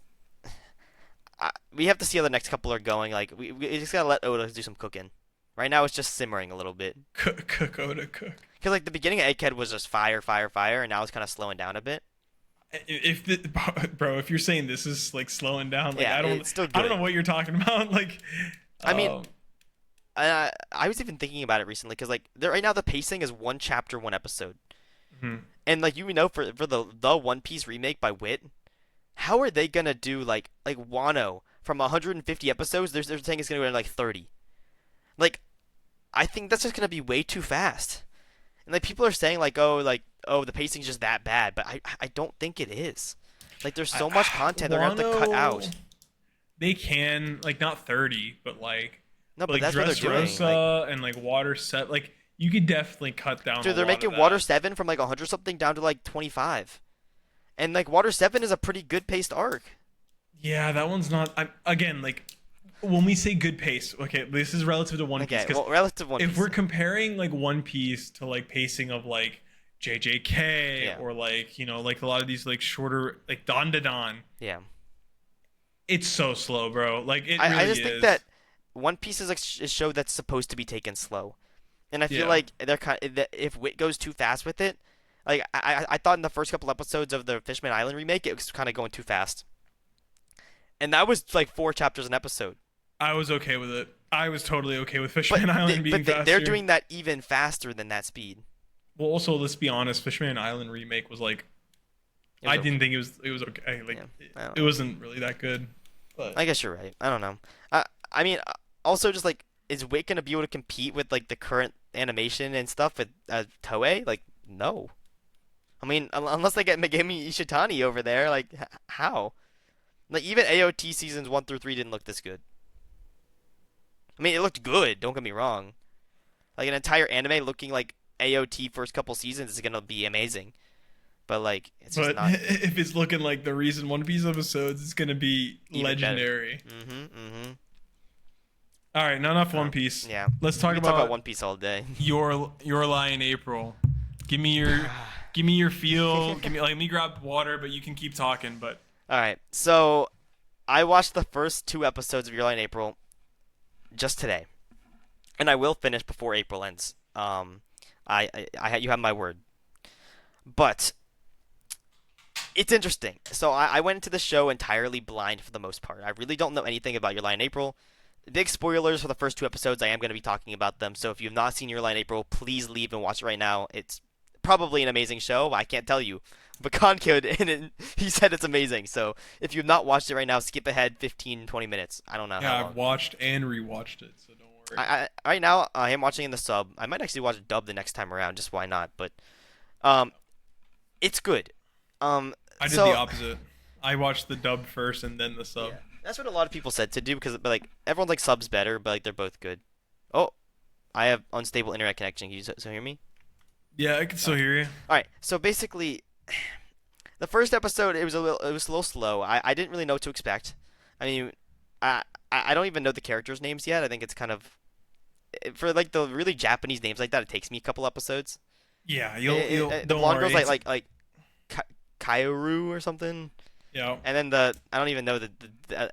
we have to see how the next couple are going. Like we just gotta let Oda do some cooking. Right now it's just simmering a little bit. Cook Oda cook. Because like the beginning of Egghead was just fire, and now it's kind of slowing down a bit. Bro, if you're saying this is like slowing down, like Yeah, I it's still don't good. know what you're talking about. Like, I mean, I was even thinking about it recently because like right now the pacing is one chapter, one episode, and like for the One Piece remake by Wit, how are they gonna do like Wano from 150 episodes? They're saying it's gonna go to like 30. Like, I think that's just gonna be way too fast. And like people are saying like oh the pacing's just that bad, but I don't think it is. Like there's so much content they're gonna have to cut out. They can like not 30, but like No, but like that's what they're doing. Dressrosa and like Water Set, like you could definitely cut down. Dude, they're making Water 7 from like 100 something down to like 25, and like Water 7 is a pretty good paced arc. Yeah, that one's not. Again, like when we say good pace, okay, this is relative to One Piece. Okay, well, relative to One Piece. If we're comparing like One Piece to like pacing of like JJK or like like a lot of these like shorter like Dandadan. Yeah. It's so slow, bro. Like it really I just is. think that One Piece is a show that's supposed to be taken slow, and I feel like they're if Wit goes too fast with it, like I thought in the first couple episodes of the Fishman Island remake, it was kind of going too fast, and that was like 4 chapters an episode. I was okay with it. I was totally okay with Fishman Island being faster. But they're doing that even faster than that speed. Well, also let's be honest, Fishman Island remake was like, I didn't think it was okay. Like it wasn't really that good. But I guess you're right. I don't know. I mean, also just like, is Wit gonna be able to compete with like the current animation and stuff with Toei? Like, no. I mean, unless they get Megami Ishitani over there, like how? Like even AOT seasons 1 through 3 didn't look this good. I mean, it looked good. Don't get me wrong. Like an entire anime looking like AOT first couple seasons is gonna be amazing. But like, it's just not. If it's looking like the recent One Piece episodes, it's gonna be even legendary. All right, not enough One Piece. Yeah, let's talk about One Piece all day. Your lie in April. Give me your feel. Let me grab water, but you can keep talking. But all right, so I watched the first 2 episodes of Your Lie in April just today, and I will finish before April ends. You have my word, but it's interesting. So I went into the show entirely blind for the most part. I really don't know anything about Your Lie in April. big spoilers for the first 2 episodes. I am going to be talking about them. So if you've not seen Your Lie in April, please leave and watch it right now. It's probably an amazing show. I can't tell you. But Khan Kid, he said it's amazing. So if you've not watched it right now, skip ahead 15, 20 minutes. I don't know how Yeah, long. I've watched and rewatched it, so don't worry. Right now, I am watching in the sub. I might actually watch dub the next time around, just why not? But um, it's good. Um, I did so the opposite. I watched the dub first and then the sub. yeah, that's what a lot of people said to do because but, like everyone's like subs better, but like they're both good. Oh, I have unstable internet connection. Can you so hear me? Yeah, I can still hear you. All right. So basically, the first episode it was a little slow. I didn't really know what to expect. I mean, I don't even know the characters' names yet. I think it's kind of for like the really Japanese names like that. It takes me a couple episodes. Yeah, you'll The don't blonde worry. girl's like Kaoru or something, Yeah. and then I don't even know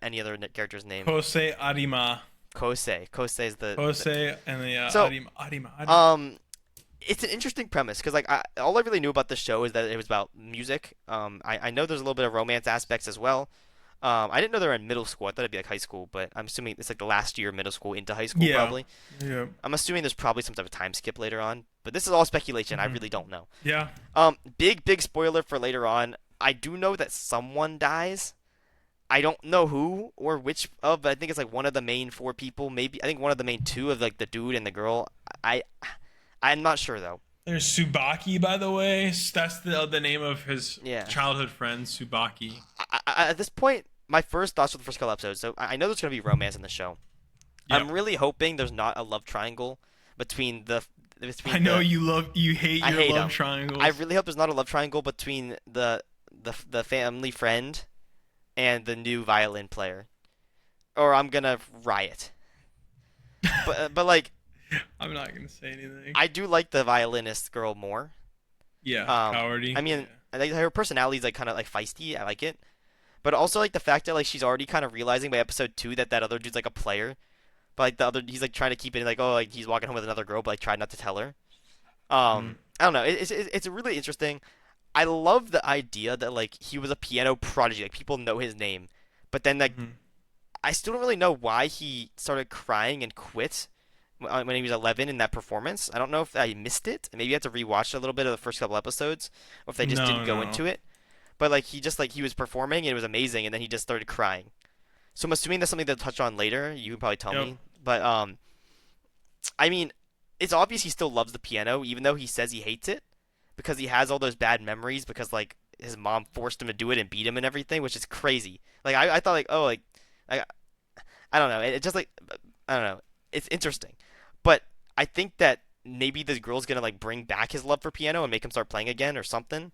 any other character's name. Kosei Arima. Kosei is the Kosei and the So, Arima. um it's an interesting premise because like all I really knew about the show is that it was about music. I know there's a little bit of romance aspects as well. I didn't know they were in middle school. I thought it'd be like high school, but I'm assuming it's like the last year of middle school into high school Yeah. probably. Yeah. I'm assuming there's probably some type of time skip later on, but this is all speculation. I Mhm. really don't know. Yeah. Big spoiler for later on. I do know that someone dies. I don't know who or which of, but I think it's like one of the main four people. Maybe I think one of the main two of like the dude and the girl. I I'm not sure though. There's Subaki, by the way. That's the name of his Yeah. childhood friend, Subaki. At this point, my first thoughts for the first couple episodes. So I know there's gonna be romance in the show. Yep. I'm really hoping there's not a love triangle between I know the, you hate I your hate love 'em. triangles. I really hope there's not a love triangle between the family friend and the new violin player, or I'm gonna riot. But like I'm not gonna say anything. I do like the violinist girl more. Yeah, Um, cowardy. I mean, I think her personality is like kind of like feisty. I like it, but also like the fact that like she's already kind of realizing by episode 2 that that other dude's like a player, but like the other he's like trying to keep it like oh like he's walking home with another girl, but like tried not to tell her. Mhm. I don't know. It's really interesting. I love the idea that like he was a piano prodigy, like people know his name, but then like Mhm. I still don't really know why he started crying and quit when he was 11 in that performance. I don't know if I missed it. Maybe I had to rewatch a little bit of the first couple episodes, or if they just didn't go No. into it. But like he just like he was performing and it was amazing, and then he just started crying. So I'm assuming that's something they'll touch on later. You can probably tell Yep. me. But I mean, it's obvious he still loves the piano, even though he says he hates it, because he has all those bad memories because like his mom forced him to do it and beat him and everything, which is crazy. Like I thought like oh like I I don't know. It just like I don't know. It's interesting, but I think that maybe this girl's gonna like bring back his love for piano and make him start playing again or something,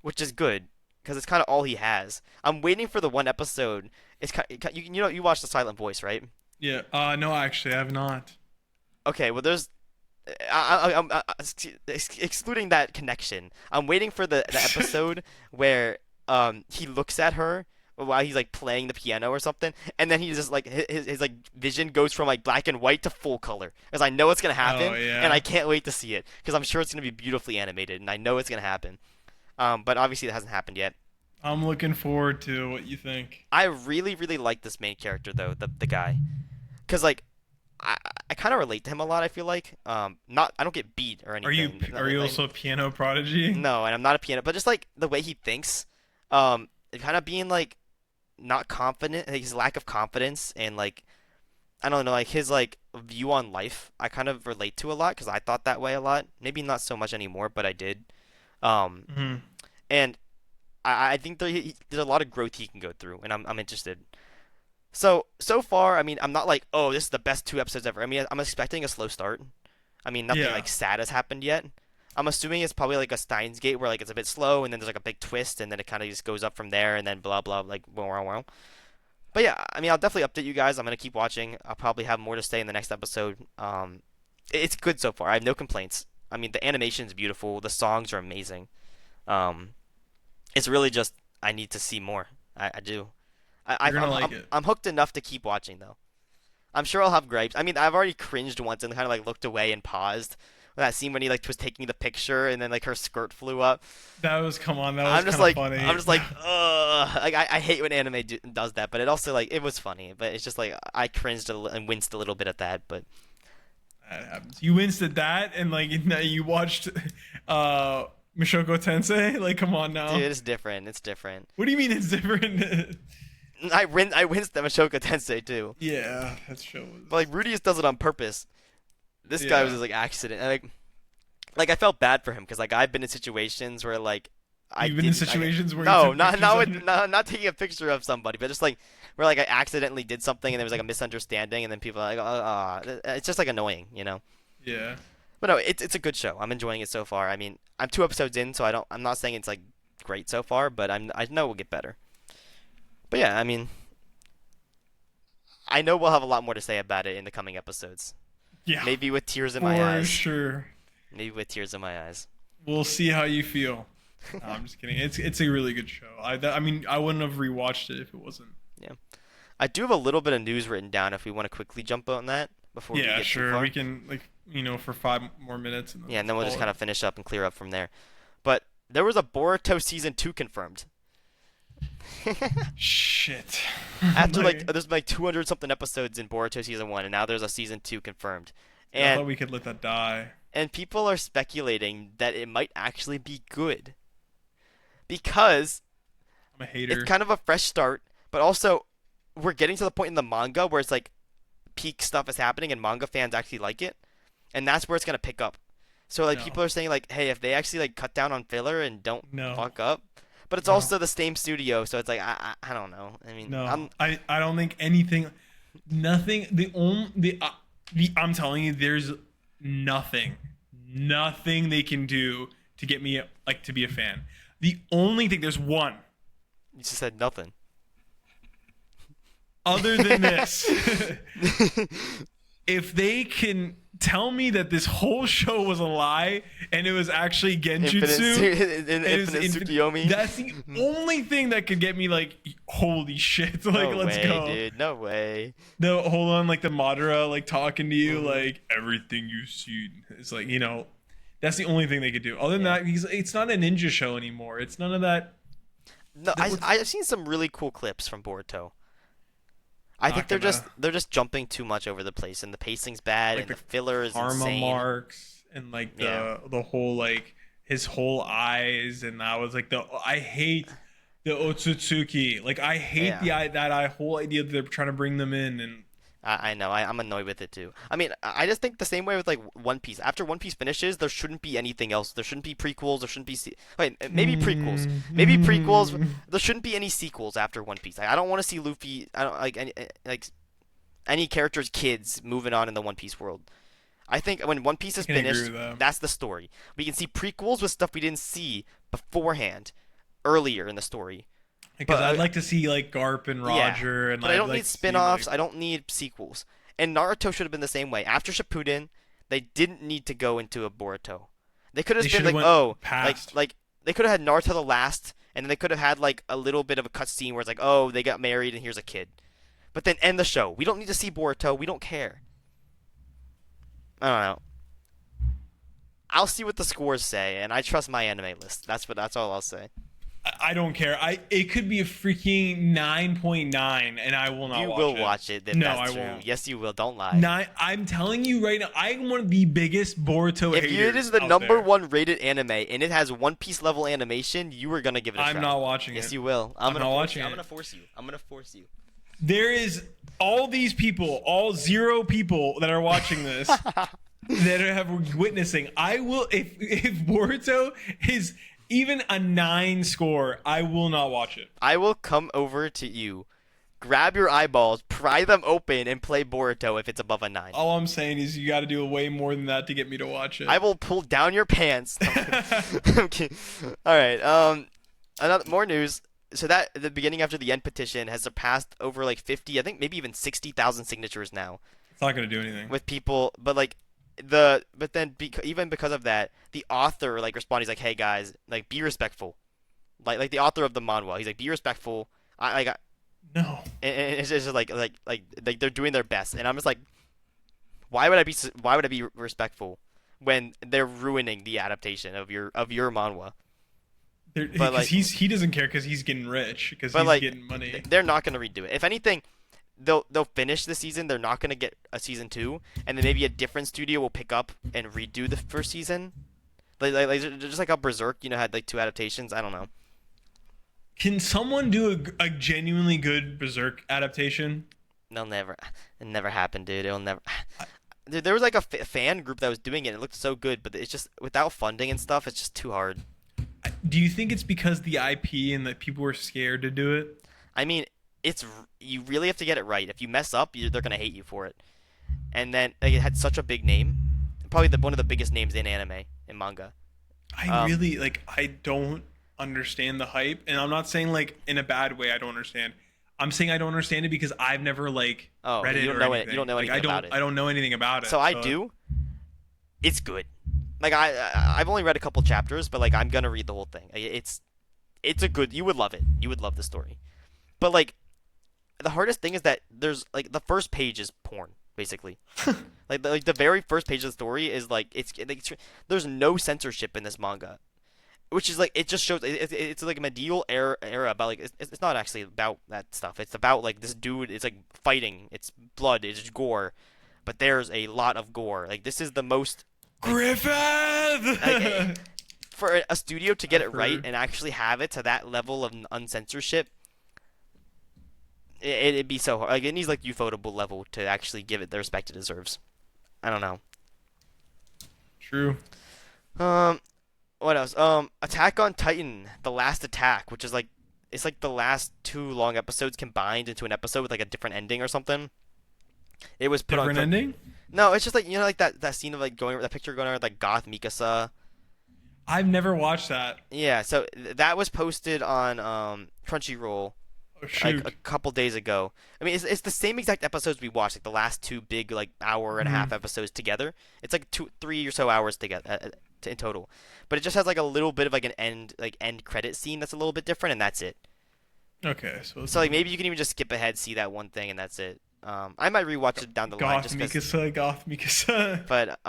which is good because it's kind of all he has. I'm waiting for the one episode. It's kind you know you watch The Silent Voice, right? Yeah. No, actually, I have not. Okay, well there's I'm excluding that connection. I'm waiting for the episode where he looks at her while he's like playing the piano or something, and then he just like his like vision goes from like black and white to full color. Because I know it's gonna happen, Oh, yeah. and I can't wait to see it because I'm sure it's gonna be beautifully animated, and I know it's gonna happen. But obviously it hasn't happened yet. I'm looking forward to what you think. I really like this main character though, the guy, because like I I kind of relate to him a lot. I feel like not I don't get beat or Are you anything. are you also a piano prodigy? No, and I'm not a piano, but just like the way he thinks, kind of being like not confident, like, his lack of confidence, and like I don't know, like his like view on life. I kind of relate to a lot because I thought that way a lot. Maybe not so much anymore, but I did. Um, Mhm. and I think there's a lot of growth he can go through, and I'm interested. So far, I mean, I'm not like, oh, this is the best 2 episodes ever. I mean, I'm expecting a slow start. I mean, nothing Yeah. like sad has happened yet. I'm assuming it's probably like a Steins Gate where like it's a bit slow and then there's like a big twist and then it kind of just goes up from there and then blah blah like wow wow wow. But yeah, I mean, I'll definitely update you guys. I'm gonna keep watching. I'll probably have more to say in the next episode. It's good so far. I have no complaints. I mean, the animation is beautiful. The songs are amazing. Um, it's really just I need to see more. I do. You're gonna like it. I'm hooked enough to keep watching though. I'm sure I'll have gripes. I mean, I've already cringed once and kind of like looked away and paused That scene when he like was taking the picture and then like her skirt flew up. That was come on. That was I'm just kind of like funny. I'm just like ugh. Like I hate when anime does that, but it also like it was funny, but it's just like I cringed and winced a little bit at that, but That happens. You winced at that, and like you watched Mishoko Tensei. Like, come on now. dude, it's different. It's different. What do you mean it's different? I winced at Mashoka Tensei too. Yeah, that show was. But like Rudius does it on purpose. This guy was Yeah. just like accident. And, like I felt bad for him because like I've been in situations where like You've been in situations where no, you took pictures not taking a picture of somebody, but just like where like I accidentally did something and there was like a misunderstanding and then people are like, it's just like annoying, you know. Yeah. But no, it's a good show. I'm enjoying it so far. I mean, I'm 2 episodes in, so I'm not saying it's like great so far, but I know it will get better. But yeah, I mean, I know we'll have a lot more to say about it in the coming episodes. Yeah. Maybe with tears in my For eyes. sure. Maybe with tears in my eyes. We'll see how you feel. No, I'm just kidding. It's a really good show. I mean, I wouldn't have rewatched it if it wasn't. Yeah. I do have a little bit of news written down if we want to quickly jump on that before we Yeah, get too sure. far. We can for 5 more minutes. And then Yeah, and then we'll just call kind it. of finish up and clear up from there. But there was a Boruto season 2 confirmed. Shit. After there's been like 200 something episodes in Boruto season 1 and now there's a season 2 confirmed. I And thought we could let that die. and people are speculating that it might actually be good. Because I'm a hater. it's kind of a fresh start, but also we're getting to the point in the manga where it's like peak stuff is happening and manga fans actually like it, and that's where it's gonna pick up. So like No. people are saying like, hey, if they actually like cut down on filler and don't No. fuck up, but it's No. also the same studio, so it's like I don't know. I mean, No, I don't think anything, nothing. I'm telling you, there's nothing they can do to get me like to be a fan. The only thing, there's one. you just said nothing. Other than this, if they can tell me that this whole show was a lie and it was actually Genjutsu, Infinite Tsukiyomi. that's the only thing that could get me like, holy shit! Like, No let's way, go. dude. No way. No, hold on, like the Madara, like talking to you, Mhm. like everything you see. It's like, that's the only thing they could do. Other than that, because it's not a ninja show anymore. It's none of that. No, I've seen some really cool clips from Boruto. I think they're just jumping too much over the place, and the pacing's bad, Like and the filler is Karma insane. marks and like the whole like his whole eyes, and I was like I hate the Otsutsuki. Like I hate that whole idea that they're trying to bring them in, and I know. I'm annoyed with it too. I mean, I just think the same way with like One Piece. After One Piece finishes, there shouldn't be anything else. There shouldn't be prequels. There shouldn't be maybe prequels. Maybe prequels. There shouldn't be any sequels after One Piece. Like, I don't want to see Luffy. I don't like any characters' kids moving on in the One Piece world. I think when One Piece is I can agree finished, with that. that's the story. We can see prequels with stuff we didn't see beforehand, earlier in the story. because But, I'd like to see like Garp and Roger, and But I don't like need to see, spin-offs. like- I don't need sequels. And Naruto should have been the same way. After Shippuden, they didn't need to go into a Boruto. They could have They been should've like, went past. like they could have had Naruto the last, and then they could have had like a little bit of a cutscene where it's like, oh, they got married and here's a kid. But then end the show. We don't need to see Boruto. We don't care. I don't know. I'll see what the scores say, and I trust my anime list. That's all I'll say. I don't care. It could be a freaking 9.9, and I will not. You watch will it. watch it. If No, that's I true. won't. Yes, you will. Don't lie. I'm telling you right now, I'm one of the biggest Boruto If haters it is the out number there. one rated anime and it has One Piece level animation, you are gonna give it a I'm try. not watching Yes, it. you will. I'm gonna not force watching you. it. I'm gonna force you. I'm gonna force you. There is all these people, all 0 people that are watching this that have witnessing. I will if Boruto is even a 9 score, I will not watch it. I will come over to you, grab your eyeballs, pry them open, and play Boruto if it's above a 9. All I'm saying is you got to do way more than that to get me to watch it. I will pull down your pants. Okay. All right. More news. So that the beginning after the end petition has surpassed over like 50, I think maybe even 60,000 signatures now. It's not going to do anything. With people, but like even because of that, the author like responded. He's like, "Hey guys, like be respectful." Like the author of the manhwa, he's like, "Be respectful." No. And it's just like they're doing their best, and I'm just like, why would I be respectful when they're ruining the adaptation of your manhwa. But Because like, he doesn't care because he's getting rich because but he's like, getting money. they're not gonna redo it. If anything, they'll finish the season. They're not gonna get a season 2, and then maybe a different studio will pick up and redo the first season. Like just like how Berserk, had like 2 adaptations. I don't know. Can someone do a genuinely good Berserk adaptation? It never happened, dude. It'll never. Dude, there was like a fan group that was doing it. It looked so good, but it's just without funding and stuff. It's just too hard. Do you think it's because the IP and that people were scared to do it? I mean, you really have to get it right. If you mess up, they're gonna hate you for it. And then like, it had such a big name, probably one of the biggest names in anime and manga. I don't understand the hype, and I'm not saying like in a bad way. I don't understand. I'm saying I don't understand it because I've never like read it or anything. You don't know anything about it. I don't know anything about it. So I do. It's good. Like I've only read a couple chapters, but like I'm gonna read the whole thing. It's a good. You would love it. You would love the story. But like the hardest thing is that there's like the first page is porn basically. like the very first page of the story is like there's no censorship in this manga. Which is like it just shows it's like a medieval era about like it's not actually about that stuff. It's about like this dude. It's like fighting. It's blood. It's gore, but there's a lot of gore. Like this is the most Griffith. For a studio to get it right and actually have it to that level of uncensorship. It'd be so hard. Like it needs like Ufotable level to actually give it the respect it deserves. I don't know. True. What else? Attack on Titan: The Last Attack, which is like it's like the last 2 long episodes combined into an episode with like a different ending or something. It was put different on ending. No, it's just like like that scene of like that picture going around like Goth Mikasa. I've never watched that. Yeah, so that was posted on Crunchyroll like a couple days ago. I mean, it's the same exact episodes we watched, like the last 2 big like hour and a half episodes together. It's like 3 or so hours together in total, but it just has like a little bit of like an end credit scene that's a little bit different, and that's it. Okay, so like maybe you can even just skip ahead, see that one thing, and that's it. I might rewatch it down the line. Goth Mikasa. But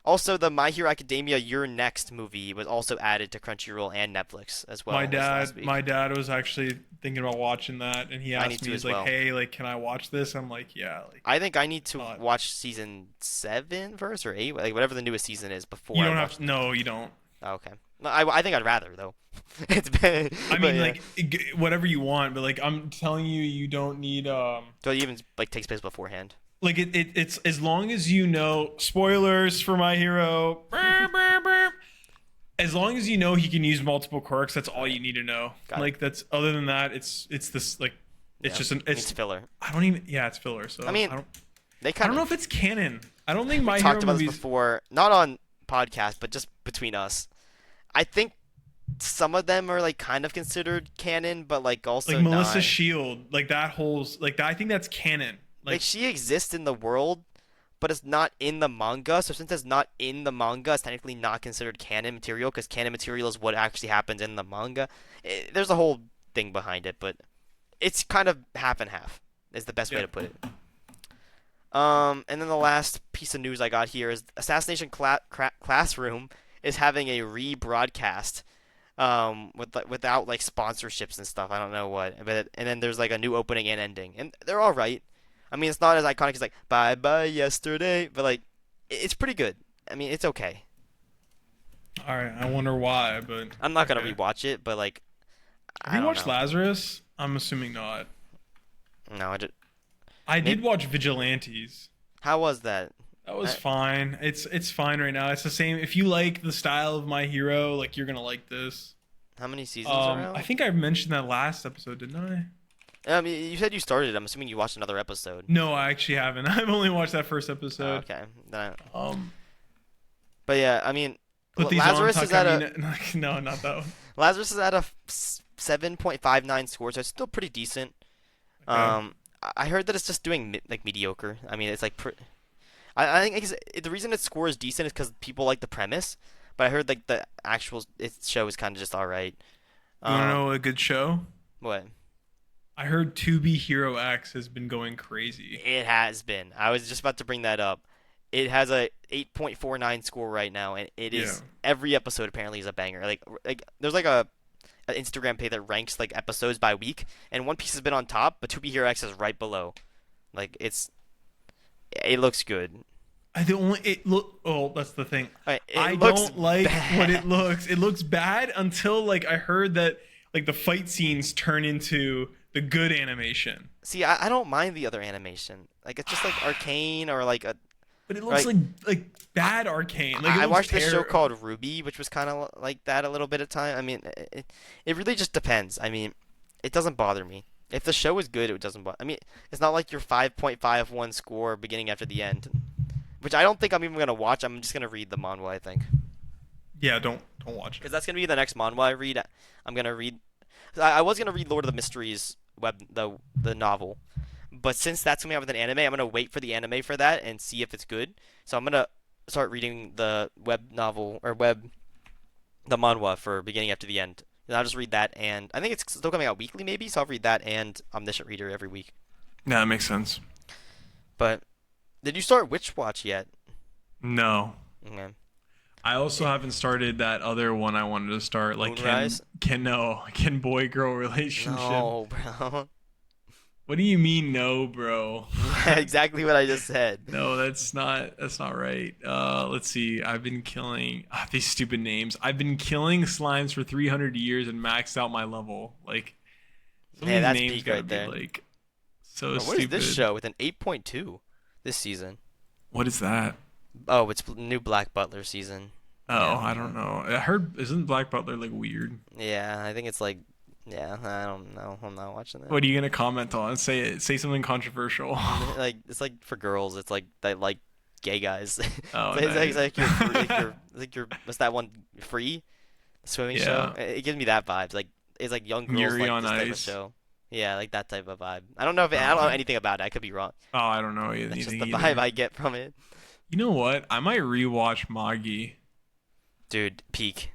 also the My Hero Academia You're Next movie was also added to Crunchyroll and Netflix as well. My dad was actually thinking about watching that, and he asked me, he's like, "Hey, like, can I watch this?" I'm like, "Yeah." Like, I think I need to watch season 7 first or 8, like whatever the newest season is before. You don't have to. No, you don't. Oh, okay. I think I'd rather though. It's been. I mean, like whatever you want, but like I'm telling you, you don't need. So it even like takes place beforehand. Like it's as long as you know spoilers for My Hero. As long as you know he can use multiple quirks, that's all you need to know. Like that's other than that, it's this like it's just it's filler. I don't even it's filler. So I mean, I don't know if it's canon. I don't think My Hero talked about movies... this before, not on podcast, but just between us. I think some of them are like kind of considered canon, but like also like Melissa Shield, like that whole like that, I think that's canon. Like she exists in the world, but it's not in the manga. So since it's not in the manga, it's technically not considered canon material because canon material is what actually happens in the manga. There's a whole thing behind it, but it's kind of half and half is the best way to put it. And then the last piece of news I got here is Assassination Classroom is having a rebroadcast without like sponsorships and stuff. I don't know what, and then there's like a new opening and ending, and they're all right. I mean, it's not as iconic as like Bye Bye Yesterday, but like it's pretty good. I mean, it's okay. All right, I wonder why, but I'm not gonna rewatch it, but like have you watched Lazarus? I'm assuming not. No, I did watch Vigilantes. How was that? That was fine. It's fine right now. It's the same. If you like the style of My Hero, like you're gonna like this. How many seasons are out? I think I mentioned that last episode, didn't I? I mean, you said you started it. I'm assuming you watched another episode. No, I actually haven't. I've only watched that first episode. Oh, okay. But yeah, I mean, Lazarus is at a no, not that one. Lazarus is at a 7.59 score, so it's still pretty decent. Okay. I heard that it's just doing like mediocre. I mean, it's like I think the reason its score is decent is because people like the premise, but I heard like the actual show is kind of just all right. You want to know a good show? What? I heard 2B Hero X has been going crazy. It has been. I was just about to bring that up. It has a 8.49 score right now, and it Yeah. is every episode apparently is a banger. Like there's like an Instagram page that ranks like episodes by week, and One Piece has been on top, but To Be Hero X is right below. Like it looks good. I the only it look. Oh, that's the thing. It I looks don't like what it bad. looks. It looks bad until like I heard that like the fight scenes turn into the good animation. See, I don't mind the other animation. Like it's just like arcane or like a But it looks like like bad arcane. Like it I looks watched this show terrible. called Ruby, which was kind of like that a little bit of time. I mean, it really just depends. I mean, it doesn't bother me. If the show is good, it doesn't bother. I mean, it's not like your 5.51 score beginning after the end, which I don't think I'm even gonna watch. I'm just gonna read the manhwa, I think, Yeah, don't watch it. because that's gonna be the next manhwa I read. I'm gonna read. I was gonna read Lord of the Mysteries the novel, but since that's coming out with an anime, I'm gonna wait for the anime for that and see if it's good. So I'm gonna start reading the web novel or the manhwa for beginning after the end. And I'll just read that, and I think it's still coming out weekly, maybe. So I'll read that and Omniscient Reader every week. No, that makes sense. But did you start Witch Watch yet? No. Okay. I also haven't started that other one I wanted to start. Like Moonrise? can boy girl relationship? No, bro. What do you mean no, bro? Exactly what I just said. No, that's not right. Let's see. I've been killing these stupid names. I've been killing slimes for 300 years and maxed out my level. Like some Yeah, of that's these names peak gotta right be there. like so Bro, what is stupid. this show with an 8.2 this season? What is that? Oh, it's new Black Butler season. Oh, Yeah. I don't know. I heard isn't Black Butler like weird? Yeah, I think it's like, yeah, I don't know. I'm not watching that. What are you gonna comment on? Say something controversial. Like it's like for girls, it's like they like gay guys. Oh, It's nice. like you're what's that one, Free swimming show? Yeah. It gives me that vibes. Like it's like young girls Yuri like on this type of Ice. show. Yeah, like that type of vibe. I don't know if I don't know anything about it. I could be wrong. Oh, I don't know That's just anything the either. vibe I get from it. You know what? I might rewatch Magi. Dude, peak.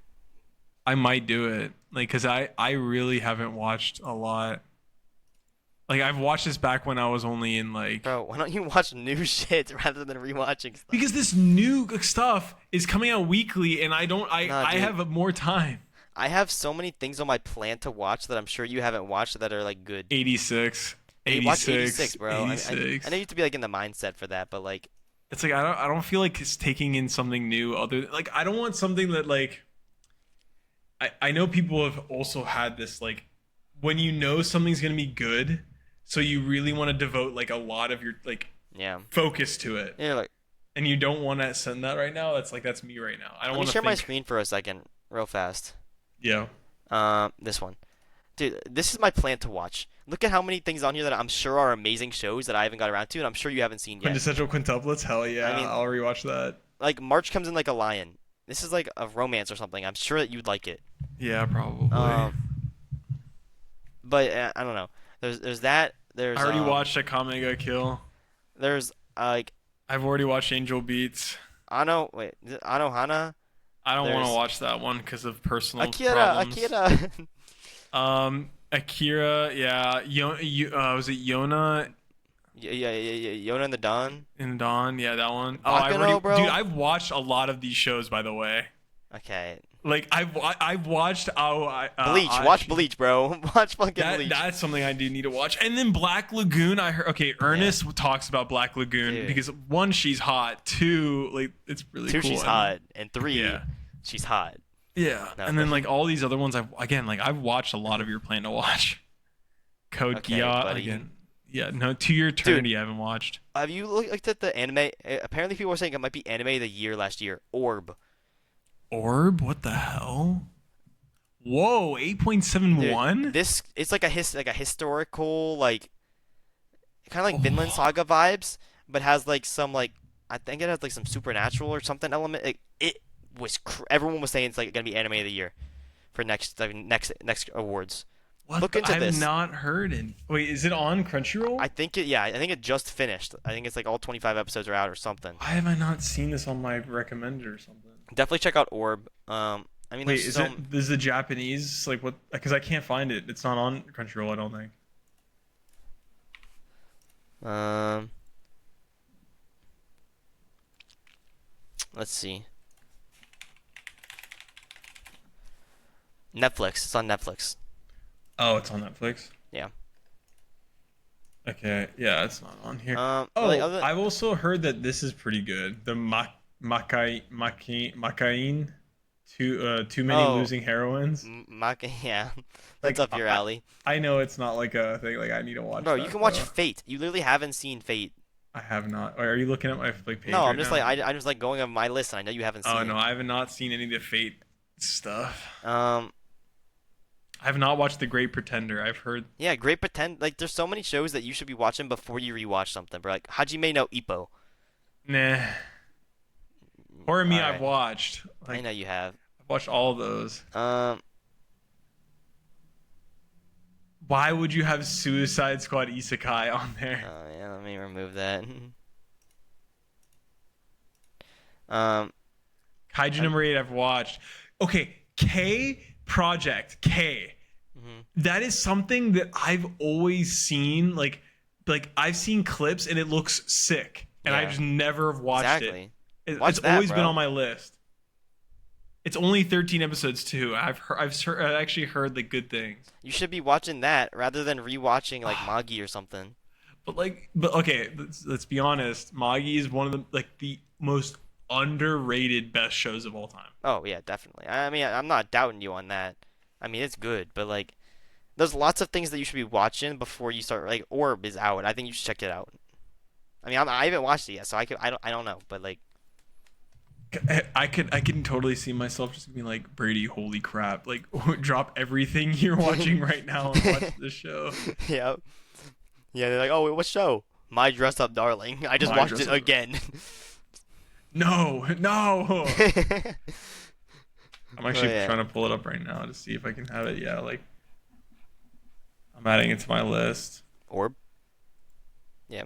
I might do it. Like, cause I really haven't watched a lot. Like, I've watched this back when I was only in like. Bro, why don't you watch new shit rather than rewatching stuff? Because this new stuff is coming out weekly, and Nah, I dude. have more time. I have so many things on my plan to watch that I'm sure you haven't watched that are like good. 86, Hey, watch 86, bro. 86. I know you have to be like in the mindset for that, but like, It's like I don't feel like it's taking in something new. Like I don't want something that like. I know people have also had this like, when you know something's gonna be good, so you really want to devote like a lot of your like yeah. focus to it. Yeah, like, And you don't want to send that right now. That's me right now. I don't let me want to share my think. screen for a second, real fast. Yeah. This one. Dude, this is my plan to watch. Look at how many things on here that I'm sure are amazing shows that I haven't got around to, and I'm sure you haven't seen yet. Quintessential quintuplets. Hell yeah. I mean- I'll rewatch that. Like, March Comes in Like a Lion. This is like a romance or something. I'm sure that you'd like it. Yeah, probably. But I don't know. There's that. There's I already watched Akame ga Kill. There's like I've already watched Angel Beats. Ano. Wait, is it Anohana? I don't want There's- to watch that one because of personal Akira. problems. Akira. Akira. Yeah. Was it Yona Yeah. Yona and the Dawn. in Dawn? Yeah, that one. Bakano, bro. Dude, I've watched a lot of these shows, by the way. Okay. Like I've watched Bleach. Watch Bleach, bro. Watch fucking Bleach. That's something I do need to watch. And then Black Lagoon. I heard. Okay, Ernest talks about Black Lagoon Dude. because one, she's hot. Two, like it's really Two, cool. she's hot, and three, Yeah. she's hot. Yeah, No, and then like all these other ones, I've watched a lot of your plan to watch. Code Okay, Geass buddy. again. Yeah, no, To Your Eternity I haven't watched. Have you looked at the anime? Apparently, people were saying it might be anime of the year last year. Orb. Orb, what the hell? Whoa, 8.71. Dude, this it's like a historical like kind of like Vinland Saga vibes, but has like some like I think it has like some supernatural or something element. It was everyone was saying it's like gonna be anime of the year for next awards. What Look into I've this. not heard it. Wait, is it on Crunchyroll? I think it just finished. I think it's like all 25 episodes are out or something. Why have I not seen this on my recommended or something? Definitely check out Orb. I mean, Wait, there's is some. is the Japanese like what? Because I can't find it. It's not on Crunchyroll. I don't think. Let's see. Netflix. It's on Netflix. Oh, it's on Netflix. Yeah. Okay, yeah, it's not on here. Like I've also heard that this is pretty good. The Macaine, too many losing heroines. Yeah, Like that's up your alley. I know it's not like a thing. Like I need to watch. Bro, that, you can watch though. Fate. You literally haven't seen Fate. I have not. Are you looking at my page? No, I'm right just now? I'm just like going on my list, and I know you haven't seen Oh it. no, I have not seen any of the Fate stuff. I have not watched The Great Pretender. I've heard. Yeah, Great Pretend. Like, there's so many shows that you should be watching before you rewatch something. Bro, like Hajime no Ippo. Nah. Horror Me, Alright. I've watched. I know you have. I've watched all of those. Why would you have Suicide Squad Isekai on there? Oh yeah, let me remove that. Kaiju number 8 I've watched. Okay, K Project K. That is something that I've always seen. Like I've seen clips and it looks sick, and I Yeah. just never have watched Exactly. it. Watch It's that, always been bro. on my list. It's only 13 episodes too. I've actually heard the good things. You should be watching that rather than rewatching like Magi or something. But okay, let's be honest. Magi is one of the most underrated best shows of all time. Oh yeah, definitely. I mean, I'm not doubting you on that. I mean, it's good, but like, there's lots of things that you should be watching before you start. Like, Orb is out. I think you should check it out. I mean, I haven't watched it yet, so I don't know, but like, I can totally see myself just being like, Brady, holy crap! Like, drop everything you're watching right now and watch this show. yeah, yeah. They're like, oh, wait, what show? My Dress Up Darling. I just My watched Dress it Up- again. No. I'm actually yeah. trying to pull it up right now to see if I can have it. Yeah, like I'm adding it to my list. Orb. Yeah.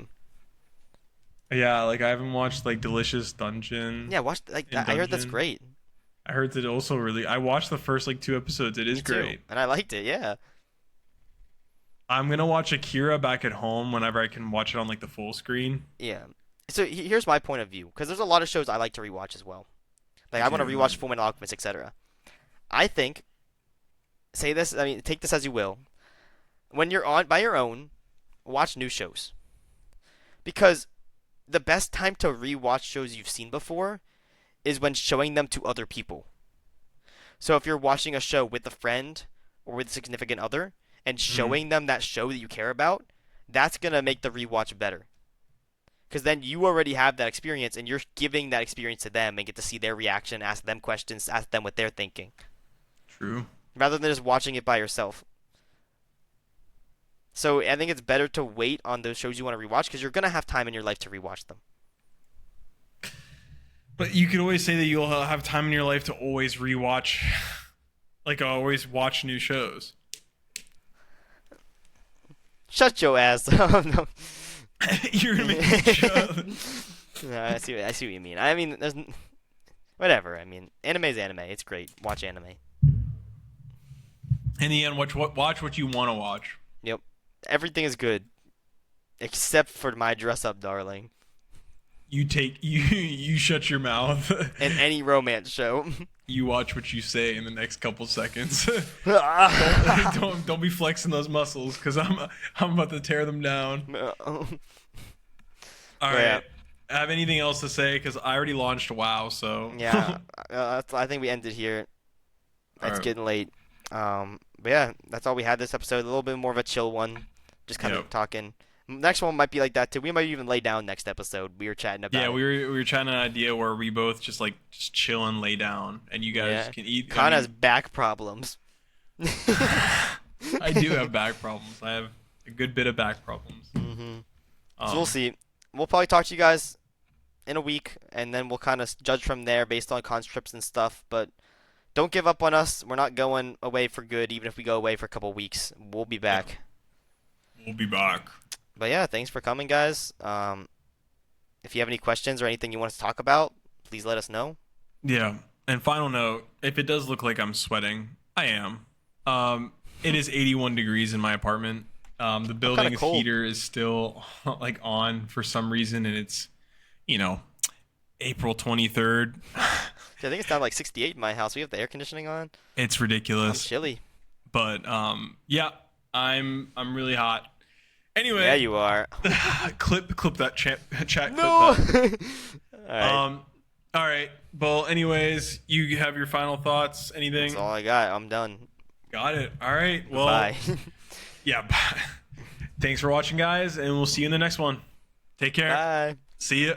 Yeah, like I haven't watched like Delicious Dungeon. Yeah, watch like In that. I heard that's Dungeon. great. I heard that also really. I watched the first like 2 episodes. It is Me too. great. And I liked it. Yeah. I'm gonna watch Akira back at home whenever I can watch it on like the full screen. Yeah. So here's my point of view, because there's a lot of shows I like to rewatch as well. Like I want to Okay. rewatch Fullmetal Alchemist, etc. I think, say this, I mean, take this as you will. When you're on by your own, watch new shows. Because the best time to rewatch shows you've seen before is when showing them to other people. So if you're watching a show with a friend or with a significant other and showing them that show that you care about, that's going to make the rewatch better. Because then you already have that experience and you're giving that experience to them and get to see their reaction, ask them questions, ask them what they're thinking. True. Rather than just watching it by yourself. So I think it's better to wait on those shows you want to rewatch because you're going to have time in your life to rewatch them. But you could always say that you'll have time in your life to always rewatch, like always watch new shows. Shut your ass up. No. You're gonna make me show. No, I see what you mean. I mean, there's whatever. I mean, anime's anime. It's great. Watch anime. In the end, watch what you want to watch. Yep. Everything is good. Except for My Dress Up Darling. You shut your mouth. And any romance show. You watch what you say in the next couple seconds. Yeah. don't be flexing those muscles because I'm about to tear them down. All right. Yeah. Have anything else to say? Because I already launched WoW, so I think we ended here. It's Alright. getting late. But yeah, that's all we had this episode. A little bit more of a chill one. Just kind of Yep. talking. Next one might be like that too. We might even lay down next episode. We were chatting about yeah, it. we were trying an idea where we both just chill and lay down, and you guys Yeah. can eat. Khan has back problems. I do have back problems. I have a good bit of back problems. So we'll see. We'll probably talk to you guys in a week, and then we'll kind of judge from there based on conscripts and stuff. But don't give up on us. We're not going away for good, even if we go away for a couple weeks. We'll be back. We'll be back. But yeah, thanks for coming, guys. If you have any questions or anything you want us to talk about, please let us know. Yeah. And final note: if it does look like I'm sweating, I am. It is 81 degrees in my apartment. The building's cold. heater is still on for some reason, and it's April 23rd. I think it's down to like 68 in my house. We have the air conditioning on. It's I'm ridiculous. chilly. But yeah, I'm really hot. Anyway, Yeah, you are. clip that chat. No. Clip that. All right. All right. Well, anyways, you have your final thoughts. Anything? That's all I got. I'm done. Got it. All right. Well, Bye. yeah. Thanks for watching, guys, and we'll see you in the next one. Take care. Bye. See ya.